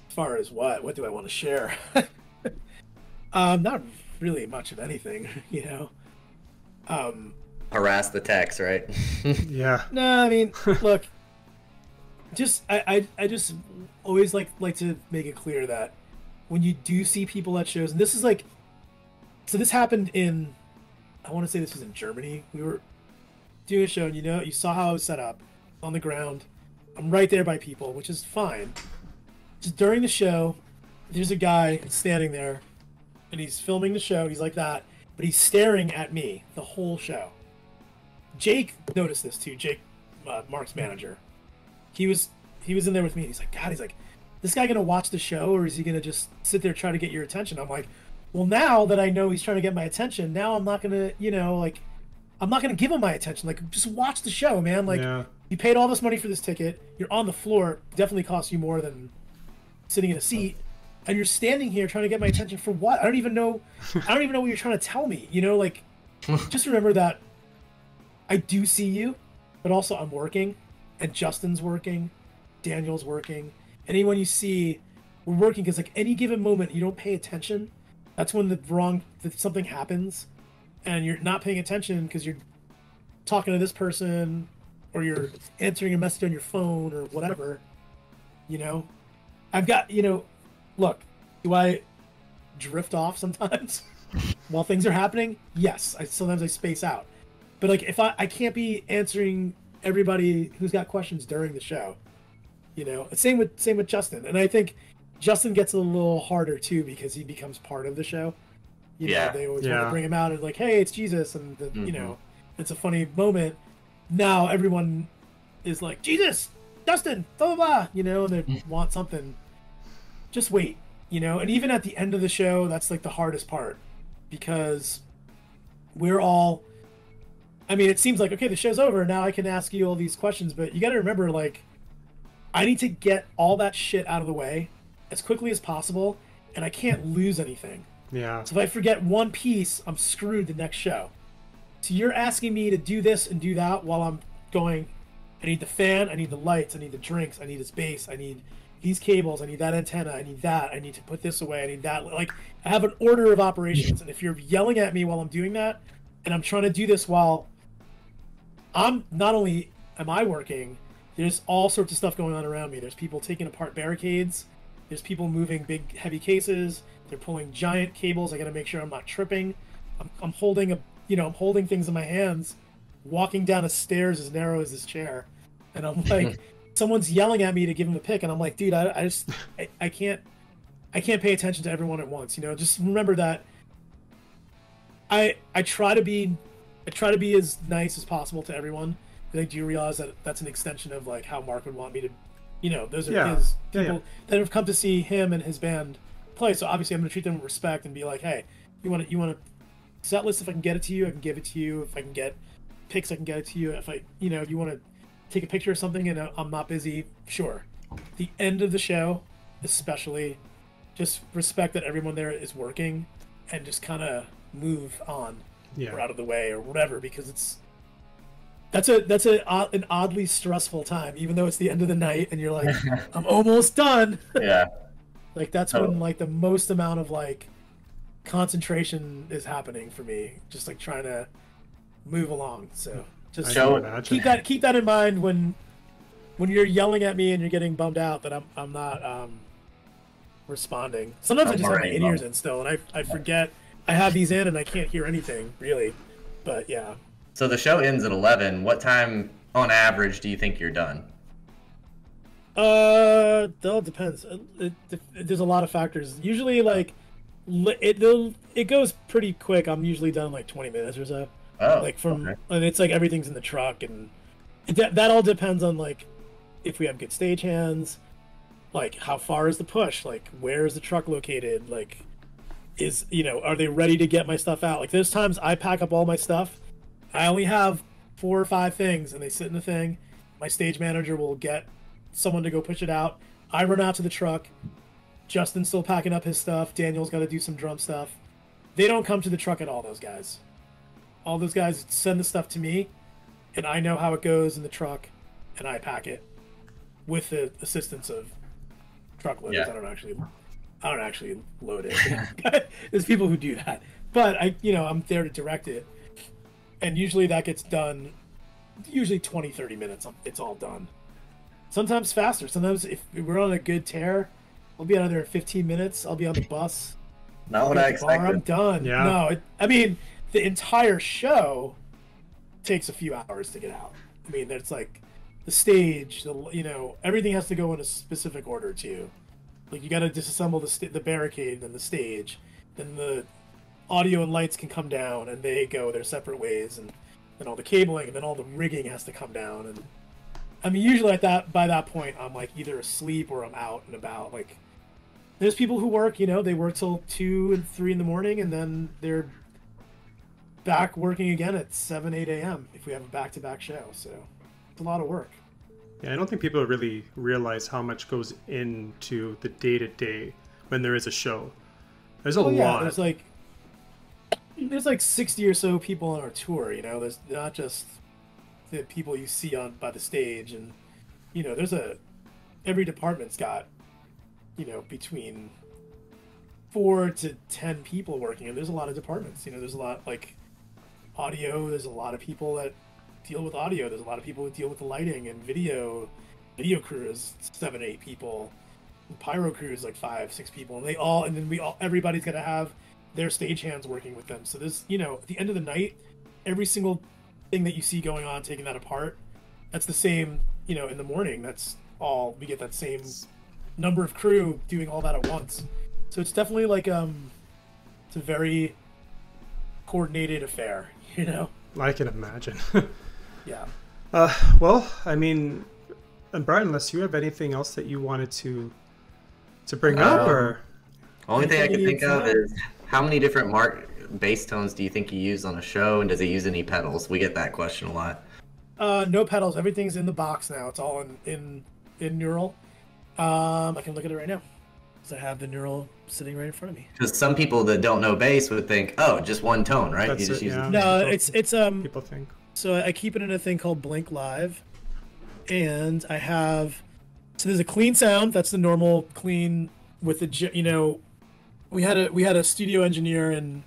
As far as what do I want to share? Not really much of anything, Harass the text, right? Yeah. No, I mean, look. I just always like to make it clear that when you do see people at shows, and this is like, so this happened I want to say this was in Germany. We were doing a show, and you saw how I was set up on the ground. I'm right there by people, which is fine. Just during the show, there's a guy standing there, and he's filming the show. He's like that, but he's staring at me the whole show. Jake noticed this too. Jake, Mark's manager. He was in there with me. And he's like, God, this guy gonna watch the show, or is he gonna just sit there trying to get your attention? I'm like, well, now that I know he's trying to get my attention, now I'm not gonna, I'm not gonna give them my attention. Like, just watch the show, man. Like, you paid all this money for this ticket. You're on the floor. Definitely costs you more than sitting in a seat. And you're standing here trying to get my attention for what? I don't even know what you're trying to tell me. You know, like, just remember that I do see you, but also I'm working, and Justin's working, Daniel's working. Anyone you see, we're working, because like any given moment you don't pay attention, that's when something happens, and you're not paying attention because you're talking to this person, or you're answering a message on your phone or whatever. You know, I've got, look, do I drift off sometimes while things are happening? Yes, sometimes I space out. But like, if I can't be answering everybody who's got questions during the show, Same with Justin, and I think Justin gets a little harder too because he becomes part of the show. They always want to bring him out and like, hey, it's Jesus, and it's a funny moment. Now everyone is like, Jesus, Justin, blah blah blah, and they want something. Just wait, and even at the end of the show, that's like the hardest part, because we're all, I mean, it seems like, okay, the show's over, now I can ask you all these questions, but you got to remember, like, I need to get all that shit out of the way as quickly as possible, and I can't lose anything. Yeah. So if I forget one piece, I'm screwed the next show. So you're asking me to do this and do that while I'm going, I need the fan, I need the lights, I need the drinks, I need this bass, I need these cables, I need that antenna, I need that, I need to put this away, I need that. Like, I have an order of operations, and if you're yelling at me while I'm doing that, and I'm trying to do this while not only am I working, there's all sorts of stuff going on around me. There's people taking apart barricades, there's people moving big heavy cases, they're pulling giant cables. I got to make sure I'm not tripping. I'm holding I'm holding things in my hands, walking down a stairs as narrow as this chair, and I'm like, someone's yelling at me to give him a pick, and I'm like, dude, I can't pay attention to everyone at once. Just remember that I try to be as nice as possible to everyone. I think, do you realize that that's an extension of like how Mark would want me to, those are his people that have come to see him and his band play. So obviously I'm going to treat them with respect and be like, hey, you want to set list? If I can get it to you, I can give it to you. If I can get pics, I can get it to you. If if you want to take a picture of something and I'm not busy, sure. The end of the show, especially, just respect that everyone there is working, and just kind of move on or out of the way or whatever, because that's an oddly stressful time, even though it's the end of the night and you're like, I'm almost done. Yeah. Like, that's when like the most amount of like concentration is happening for me, just like trying to move along. So just keep that in mind when you're yelling at me and you're getting bummed out that I'm not responding. Sometimes I just have my in-ears in still, and I forget I have these in and I can't hear anything really. But yeah. So the show ends at 11. What time on average do you think you're done? That all depends. There's a lot of factors. Usually, like, it goes pretty quick. I'm usually done in like 20 minutes or so. Oh, like and it's like everything's in the truck, and that all depends on like if we have good stage hands, like how far is the push, like where is the truck located, like are they ready to get my stuff out? Like, there's times I pack up all my stuff, I only have 4 or 5 things, and they sit in the thing. My stage manager will get someone to go push it out. I run out to the truck. Justin's still packing up his stuff. Daniel's got to do some drum stuff. They don't come to the truck at all, those guys. All those guys send the stuff to me, and I know how it goes in the truck, and I pack it with the assistance of truck loaders. Yeah. I don't actually load it. There's people who do that, but I'm there to direct it, and usually that gets done. Usually 20-30 minutes, it's all done. Sometimes faster. Sometimes if we're on a good tear, I'll be out of there in 15 minutes. I'll be on the bus. Not what I expected. I'm done. Yeah. No, I mean, the entire show takes a few hours to get out. I mean, there's like the stage, everything has to go in a specific order too. Like, you got to disassemble the barricade, then the stage, then the audio and lights can come down, and they go their separate ways, and then all the cabling, and then all the rigging has to come down. And I mean, usually by that point, I'm like either asleep or I'm out and about. Like, there's people who work, they work till 2 and 3 in the morning, and then they're back working again at 7, 8 a.m. if we have a back-to-back show. So it's a lot of work. Yeah, I don't think people really realize how much goes into the day-to-day when there is a show. There's a lot. There's like 60 or so people on our tour, you know. There's not just the people you see on by the stage, and you know, every department's got, you know, between 4 to 10 people working, and there's a lot of departments. You know, there's a lot like audio. There's a lot of people that deal with audio. There's a lot of people who deal with the lighting and video. Video crew is 7, 8 people. The pyro crew is like 5, 6 people, and then everybody's got to have their stagehands working with them. So there's, you know, at the end of the night, every single thing that you see going on, taking that apart, that's the same, you know, in the morning. That's all, we get that same number of crew doing all that at once. So it's definitely like, it's a very coordinated affair, you know? I can imagine. Yeah. Well, I mean, and Brian, unless you have anything else that you wanted to bring up, or... Only thing I can think of is how many different bass tones do you think you use on a show, and does it use any pedals? We get that question a lot. No pedals. Everything's in the box now. It's all in Neural. I can look at it right now, because I have the Neural sitting right in front of me. Because some people that don't know bass would think, oh, just one tone, right? That's you just it, use yeah. No, it's people think. So I keep it in a thing called Blink Live, and I have, so there's a clean sound. That's the normal clean with the, you know, we had a studio engineer in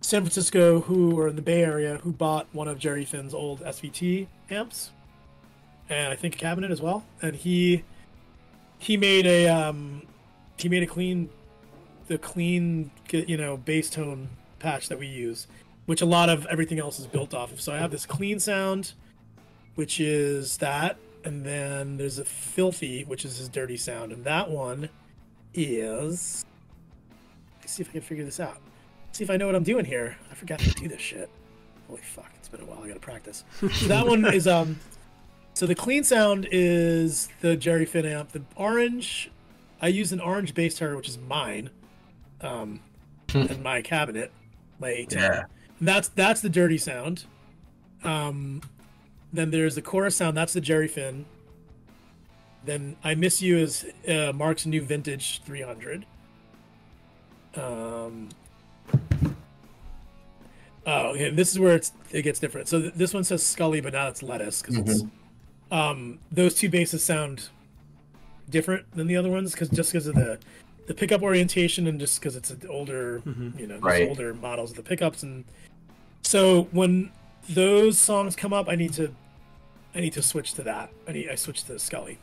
San Francisco or in the Bay Area who bought one of Jerry Finn's old SVT amps, and I think a cabinet as well. And he made a clean, you know, bass tone patch that we use, which a lot of everything else is built off of. So I have this clean sound, which is that, and then there's a filthy, which is his dirty sound, and that one is, let's see if I can figure this out. See if I know what I'm doing here. I forgot to do this shit. Holy fuck, it's been a while. I gotta practice. So that one is so the clean sound is the Jerry Finn amp. The orange, I use an orange bass guitar, which is mine, in my cabinet, my 810. Yeah. That's the dirty sound. Then there's the chorus sound. That's the Jerry Finn. Then I Miss You is Mark's new vintage 300. Oh, okay, this is where it gets different. So this one says Scully, but now it's Lettuce, because it's those two basses sound different than the other ones, because of the pickup orientation, and just because it's an older, you know, right, older models of the pickups. And so when those songs come up, I need to switch to that. I switch to Scully.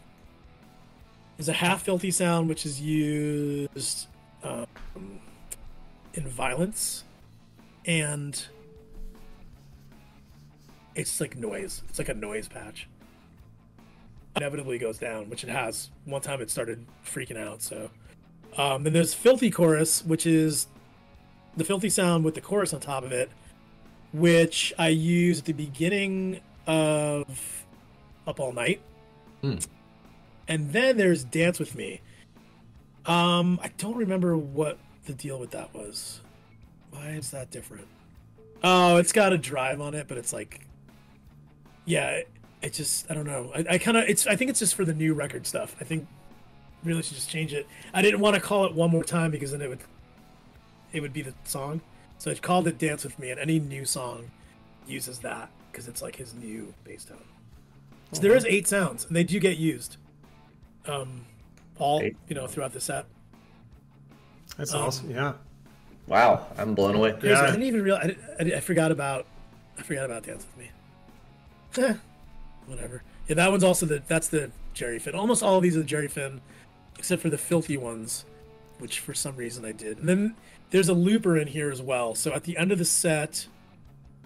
There's a half filthy sound, which is used in Violence, and it's like noise. It's like a noise patch. Inevitably goes down, which it has. One time it started freaking out. So then there's filthy chorus, which is the filthy sound with the chorus on top of it, which I use at the beginning of Up All Night. And then there's Dance With Me. I don't remember what the deal with that was. Why is that different? Oh, it's got a drive on it, but it's like, yeah, it just, I don't know. I think it's just for the new record stuff. I think really should just change it. I didn't want to call it One More Time, because then it would be the song. So I called it Dance With Me, and any new song uses that, because it's like his new bass tone. So there is 8 sounds, and they do get used. All, you know, throughout the set. That's awesome. Yeah. Wow, I'm blown away. Yeah. I didn't even realize. I forgot about Dance With Me. Whatever. Yeah, that one's also that's the Jerry Finn. Almost all of these are the Jerry Finn, except for the filthy ones, which for some reason I did. And then there's a looper in here as well. So at the end of the set,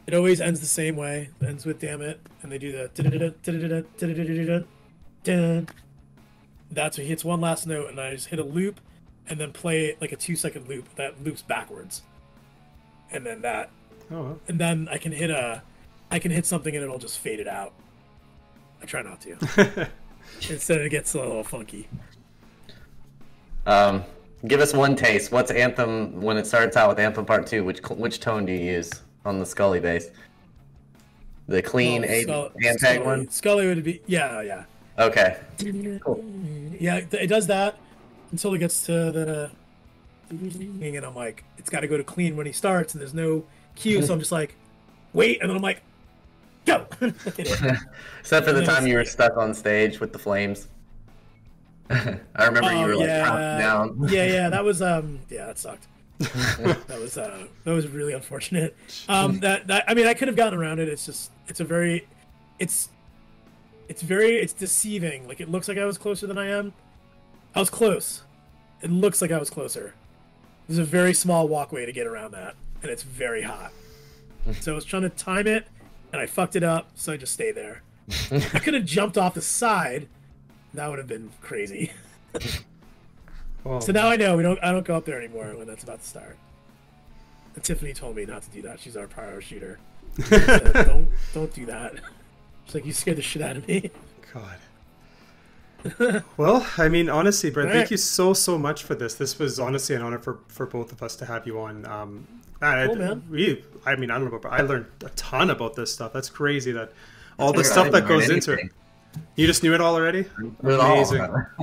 it always ends the same way. It ends with "Damn It," and they do the. That's when he hits one last note, and I just hit a loop, and then play like a 2-second loop that loops backwards, and then that, and then I can hit something, and it'll just fade it out. I try not to. Instead, it gets a little funky. Give us one taste. What's Anthem when it starts out with Anthem Part 2? Which tone do you use? on the Scully base? The clean hand tag one? Scully would be, yeah. Okay. Cool. Yeah, it does that until it gets to the, and I'm like, it's got to go to clean when he starts, and there's no cue, so I'm just like, wait, and then I'm like, go. Except for the time you were stuck on stage with the flames. I remember you were like down. Yeah, that was that sucked. that was really unfortunate. That I mean, I could have gotten around it. It's just it's deceiving. Like, it looks like I was closer than I am. I was close. It looks like I was closer. There's a very small walkway to get around that, and it's very hot. So I was trying to time it, and I fucked it up, so I just stay there. I could have jumped off the side. That would have been crazy. Oh. So now I know I don't go up there anymore when that's about to start. And Tiffany told me not to do that. She's our prior shooter. Said, don't do that. She's like, you scared the shit out of me. God. Well, I mean, honestly, Brent, thank you so much for this. This was honestly an honor for both of us to have you on. Cool, man. I mean, I don't know, but I learned a ton about this stuff. That's crazy that all the stuff that goes into it. You just knew it all already?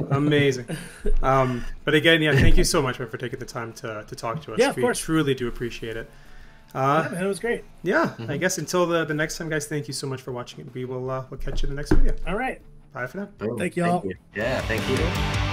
Amazing. But again, yeah, thank you so much for taking the time to talk to us. Yeah, of course. We truly do appreciate it. Yeah, man, it was great. Yeah, I guess until the next time, guys, thank you so much for watching it. We'll catch you in the next video. All right. Bye for now. Thank you all. Yeah, thank you.